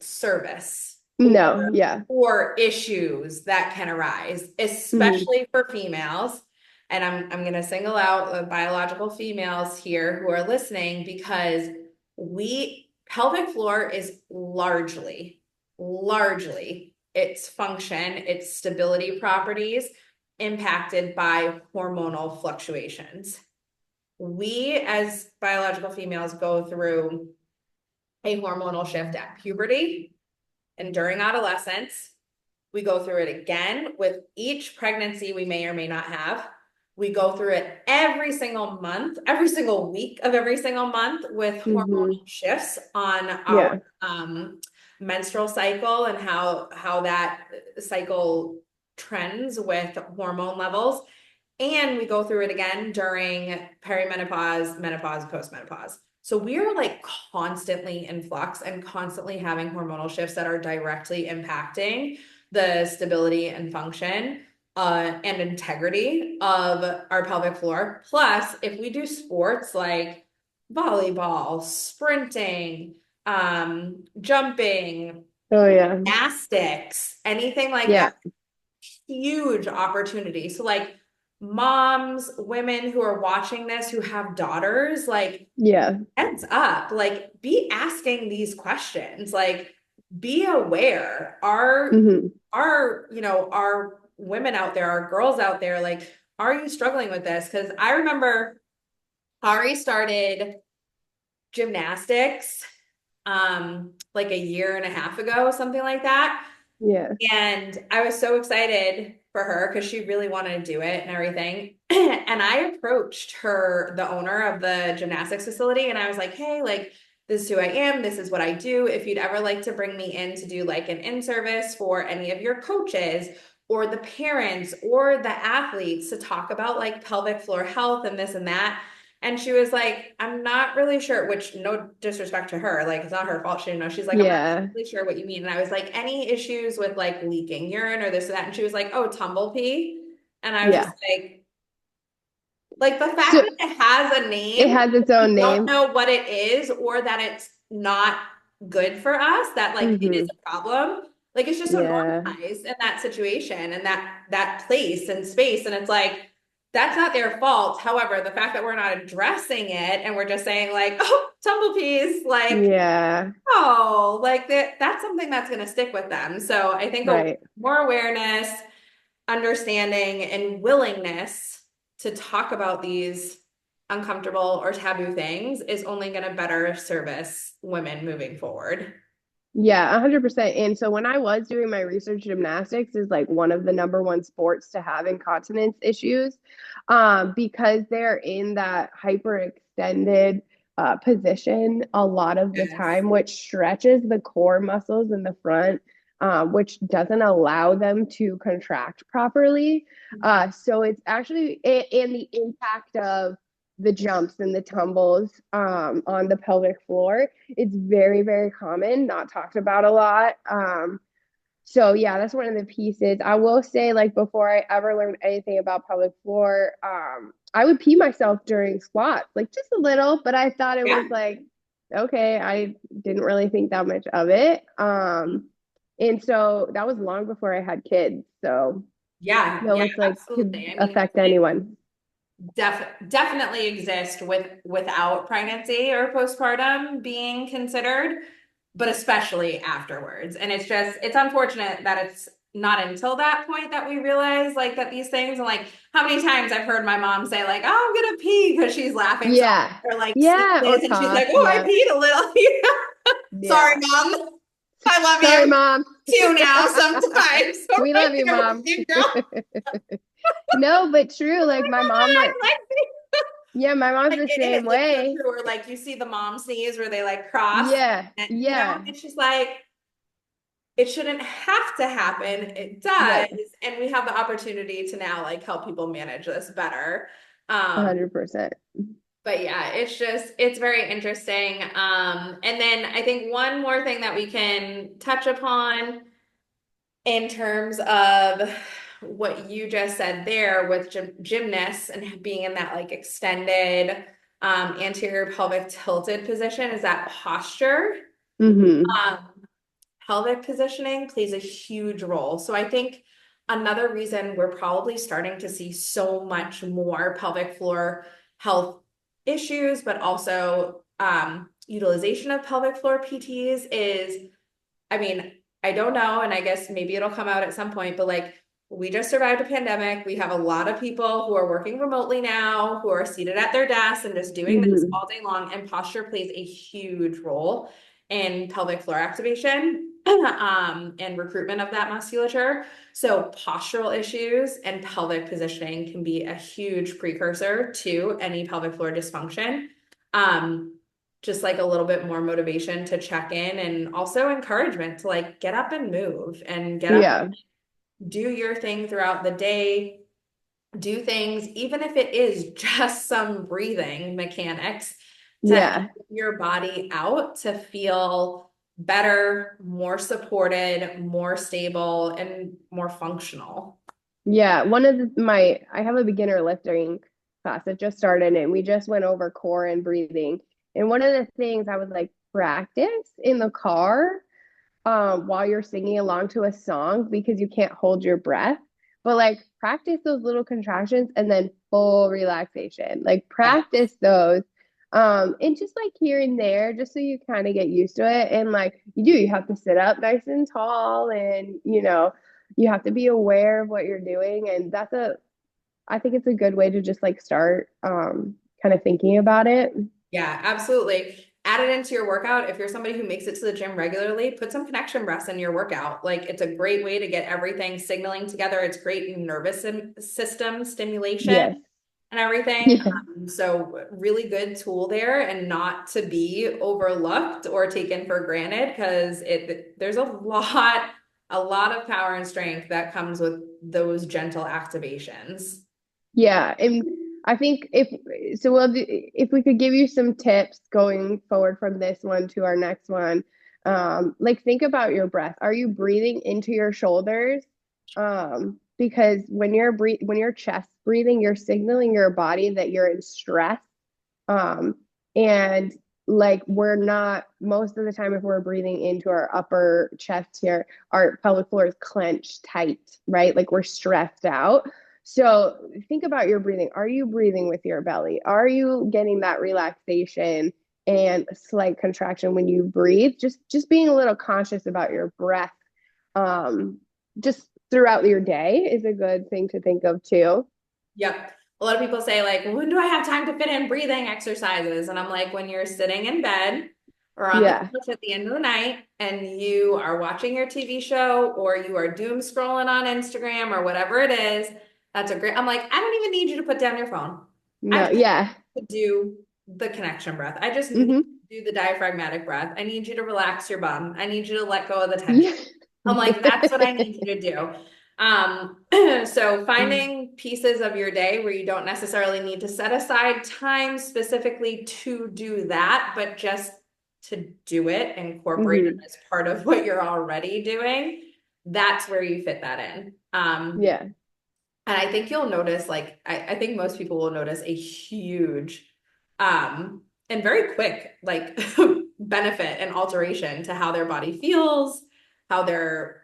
Speaker 1: service
Speaker 2: No, yeah.
Speaker 1: or issues that can arise,
Speaker 2: Hmm.
Speaker 1: especially for females. And I'm going to single out the biological females here who are listening because pelvic floor is largely its function, its stability properties impacted by hormonal fluctuations. We as biological females go through a hormonal shift at puberty and during adolescence. We go through it again with each pregnancy we may or may not have. We go through it every single month, every single week of every single month with
Speaker 2: Hmm.
Speaker 1: hormonal shifts on our
Speaker 2: Yeah.
Speaker 1: menstrual cycle and how that cycle trends with hormone levels. And we go through it again during perimenopause, menopause, postmenopause. So we are like constantly in flux and constantly having hormonal shifts that are directly impacting the stability and function and integrity of our pelvic floor. Plus, if we do sports like volleyball, sprinting, jumping,
Speaker 2: Oh yeah.
Speaker 1: gymnastics, anything like that,
Speaker 2: Yeah.
Speaker 1: huge opportunity. So like moms, women who are watching this who have daughters, like
Speaker 2: Yeah.
Speaker 1: heads up, like be asking these questions, like be aware.
Speaker 2: Hmm.
Speaker 1: Are women out there, are girls out there, like, are you struggling with this? Because I remember Ari started gymnastics like a year and a half ago, something like that.
Speaker 2: Yeah.
Speaker 1: And I was so excited for her because she really wanted to do it and everything. And I approached her, the owner of the gymnastics facility, and I was like, hey, like, this is who I am. This is what I do. If you'd ever like to bring me in to do like an in service for any of your coaches or the parents or the athletes to talk about like pelvic floor health and this and that. And she was like, I'm not really sure, which no disrespect to her, like it's not her fault. She didn't know. She's like, I'm not
Speaker 2: Yeah.
Speaker 1: really sure what you mean. And I was like, any issues with like leaking urine or this or that? And she was like, oh, tumble pee. And I was just
Speaker 2: Yeah.
Speaker 1: like the fact
Speaker 2: So
Speaker 1: that it has a
Speaker 2: it
Speaker 1: name,
Speaker 2: has its
Speaker 1: we
Speaker 2: own
Speaker 1: don't
Speaker 2: name.
Speaker 1: know what it is or that it's not good for us, that like it is
Speaker 2: Hmm.
Speaker 1: a problem. Like it's just so
Speaker 2: Yeah.
Speaker 1: normalized in that situation and that place and space. And it's like, that's not their fault. However, the fact that we're not addressing it and we're just saying like, oh, tumblepeas, like,
Speaker 2: Yeah,
Speaker 1: oh, like that's something that's going to stick with them. So I think
Speaker 2: right.
Speaker 1: more awareness, understanding, and willingness to talk about these uncomfortable or taboo things is only going to better service women moving forward.
Speaker 2: Yeah, 100%. And so when I was doing my research, gymnastics is like one of the number one sports to have incontinence issues, because they're in that hyperextended position a lot of the
Speaker 1: Yes.
Speaker 2: time, which stretches the core muscles in the front, which doesn't allow them to contract properly. So it's actually, and the impact of the jumps and the tumbles on the pelvic floor, it's very, very common, not talked about a lot. So yeah, that's one of the pieces. I will say, like before I ever learned anything about pelvic floor, I would pee myself during squats, like just a little, but I thought it was
Speaker 1: Yeah.
Speaker 2: like, okay, I didn't really think that much of it. And so that was long before I had kids. So
Speaker 1: Yeah.
Speaker 2: no,
Speaker 1: Yeah,
Speaker 2: it's like could
Speaker 1: absolutely. I mean,
Speaker 2: affect anyone.
Speaker 1: definitely exist without pregnancy or postpartum being considered, but especially afterwards. And it's unfortunate that it's not until that point that we realize like that these things, and like how many times I've heard my mom say like, "Oh, I'm gonna pee," because she's laughing so
Speaker 2: Yeah.
Speaker 1: hard, or like
Speaker 2: Yeah. Or
Speaker 1: sneezes and she's
Speaker 2: cough.
Speaker 1: like, "Oh, I
Speaker 2: Yeah.
Speaker 1: peed a little." Sorry,
Speaker 2: Yeah.
Speaker 1: mom. I love
Speaker 2: Sorry,
Speaker 1: you
Speaker 2: mom.
Speaker 1: too now sometimes. So
Speaker 2: We
Speaker 1: right
Speaker 2: love you,
Speaker 1: there with
Speaker 2: mom.
Speaker 1: you, girl.
Speaker 2: No, but true. Like my mom would,
Speaker 1: Like,
Speaker 2: yeah, my mom's
Speaker 1: like
Speaker 2: the
Speaker 1: and
Speaker 2: same
Speaker 1: it's so
Speaker 2: way.
Speaker 1: true. Or like you see the mom sneeze where they like cross,
Speaker 2: Yeah.
Speaker 1: and
Speaker 2: Yeah.
Speaker 1: it's just like it shouldn't have to happen. It does,
Speaker 2: Right.
Speaker 1: and we have the opportunity to now like help people manage this better. Um,
Speaker 2: 100%.
Speaker 1: but yeah, it's very interesting. And then I think one more thing that we can touch upon in terms of what you just said there with gymnasts and being in that like extended anterior pelvic tilted position is that posture.
Speaker 2: Hmm.
Speaker 1: Um, Pelvic positioning plays a huge role. So I think another reason we're probably starting to see so much more pelvic floor health issues, but also utilization of pelvic floor PTs is, I mean, I don't know, and I guess maybe it'll come out at some point, but like we just survived a pandemic. We have a lot of people who are working remotely now, who are seated at their desks and just doing this
Speaker 2: Hmm.
Speaker 1: all day long, and posture plays a huge role in pelvic floor activation and recruitment of that musculature. So postural issues and pelvic positioning can be a huge precursor to any pelvic floor dysfunction. Um, just like a little bit more motivation to check in, and also encouragement to like get up and move and get up,
Speaker 2: Yeah.
Speaker 1: do your thing throughout the day, do things, even if it is just some breathing mechanics to help
Speaker 2: Yeah.
Speaker 1: your body out to feel better, more supported, more stable, and more functional.
Speaker 2: Yeah. I have a beginner lifting class that just started and we just went over core and breathing. And one of the things I was like, practice in the car while you're singing along to a song because you can't hold your breath. But like practice those little contractions and then full relaxation. Like
Speaker 1: Yeah.
Speaker 2: practice those. And just like here and there, just so you kind of get used to it. And like you have to sit up nice and tall and you have to be aware of what you're doing. And I think it's a good way to just like start kind of thinking about it.
Speaker 1: Yeah, absolutely. Add it into your workout. If you're somebody who makes it to the gym regularly, put some connection breaths in your workout. Like it's a great way to get everything signaling together. It's great in nervous system stimulation
Speaker 2: Yes.
Speaker 1: and everything.
Speaker 2: Yeah.
Speaker 1: So really good tool there, and not to be overlooked or taken for granted, because there's a lot of power and strength that comes with those gentle activations.
Speaker 2: Yeah, and I think if we could give you some tips going forward from this one to our next one, like think about your breath. Are you breathing into your shoulders? Because when you're chest breathing, you're signaling your body that you're in stress. Um, and like we're not most of the time if we're breathing into our upper chest here, our pelvic floor is clenched tight, right? Like we're stressed out. So think about your breathing. Are you breathing with your belly? Are you getting that relaxation and slight contraction when you breathe? Just being a little conscious about your breath, um, just throughout your day is a good thing to think of too.
Speaker 1: Yep. A lot of people say, like, when do I have time to fit in breathing exercises? And I'm like, when you're sitting in bed or on the
Speaker 2: Yeah.
Speaker 1: couch at the end of the night and you are watching your TV show or you are doom scrolling on Instagram or whatever it is, that's a great. I'm like, I don't even need you to put down your phone. I
Speaker 2: No,
Speaker 1: just
Speaker 2: yeah.
Speaker 1: need to do the connection breath. I just need
Speaker 2: Hmm.
Speaker 1: to do the diaphragmatic breath. I need you to relax your bum. I need you to let go of the tension.
Speaker 2: Yeah.
Speaker 1: I'm like, that's what I need you to do. So finding pieces of your day where you don't necessarily need to set aside time specifically to do that, but just to do it, incorporate it
Speaker 2: Hmm.
Speaker 1: as part of what you're already doing, that's where you fit that in.
Speaker 2: Yeah.
Speaker 1: And I think you'll notice, like, I think most people will notice a huge and very quick, like, benefit and alteration to how their body feels, how their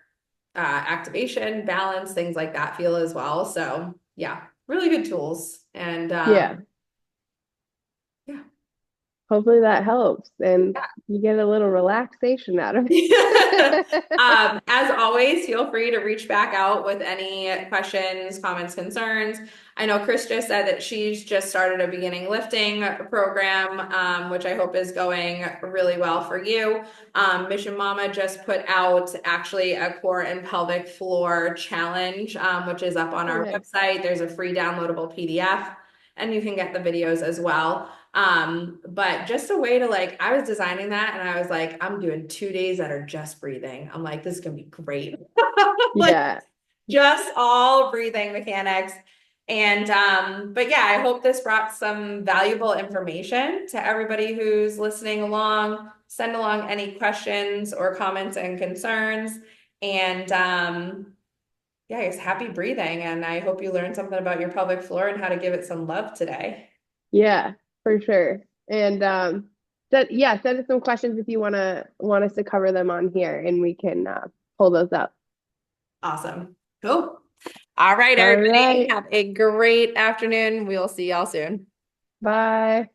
Speaker 1: activation, balance, things like that feel as well. So, yeah, really good tools. And
Speaker 2: Yeah.
Speaker 1: yeah.
Speaker 2: Hopefully that helps and you get a little relaxation out of it.
Speaker 1: As always, feel free to reach back out with any questions, comments, concerns. I know Chris just said that she's just started a beginning lifting program, which I hope is going really well for you. Mission Mama just put out actually a core and pelvic floor challenge, which is up on
Speaker 2: Oh,
Speaker 1: our
Speaker 2: nice.
Speaker 1: website. There's a free downloadable PDF, and you can get the videos as well. But just a way to, like, I was designing that and I was like, I'm doing 2 days that are just breathing. I'm like, this is gonna be great. Like,
Speaker 2: Yeah.
Speaker 1: just all breathing mechanics. And but yeah, I hope this brought some valuable information to everybody who's listening along. Send along any questions or comments and concerns. And yeah, I guess happy breathing. And I hope you learned something about your pelvic floor and how to give it some love today.
Speaker 2: Yeah, for sure. And send us some questions if you want us to cover them on here and we can pull those up.
Speaker 1: Awesome. Cool. All right,
Speaker 2: All
Speaker 1: everybody.
Speaker 2: right.
Speaker 1: Have a great afternoon. We'll see y'all soon.
Speaker 2: Bye.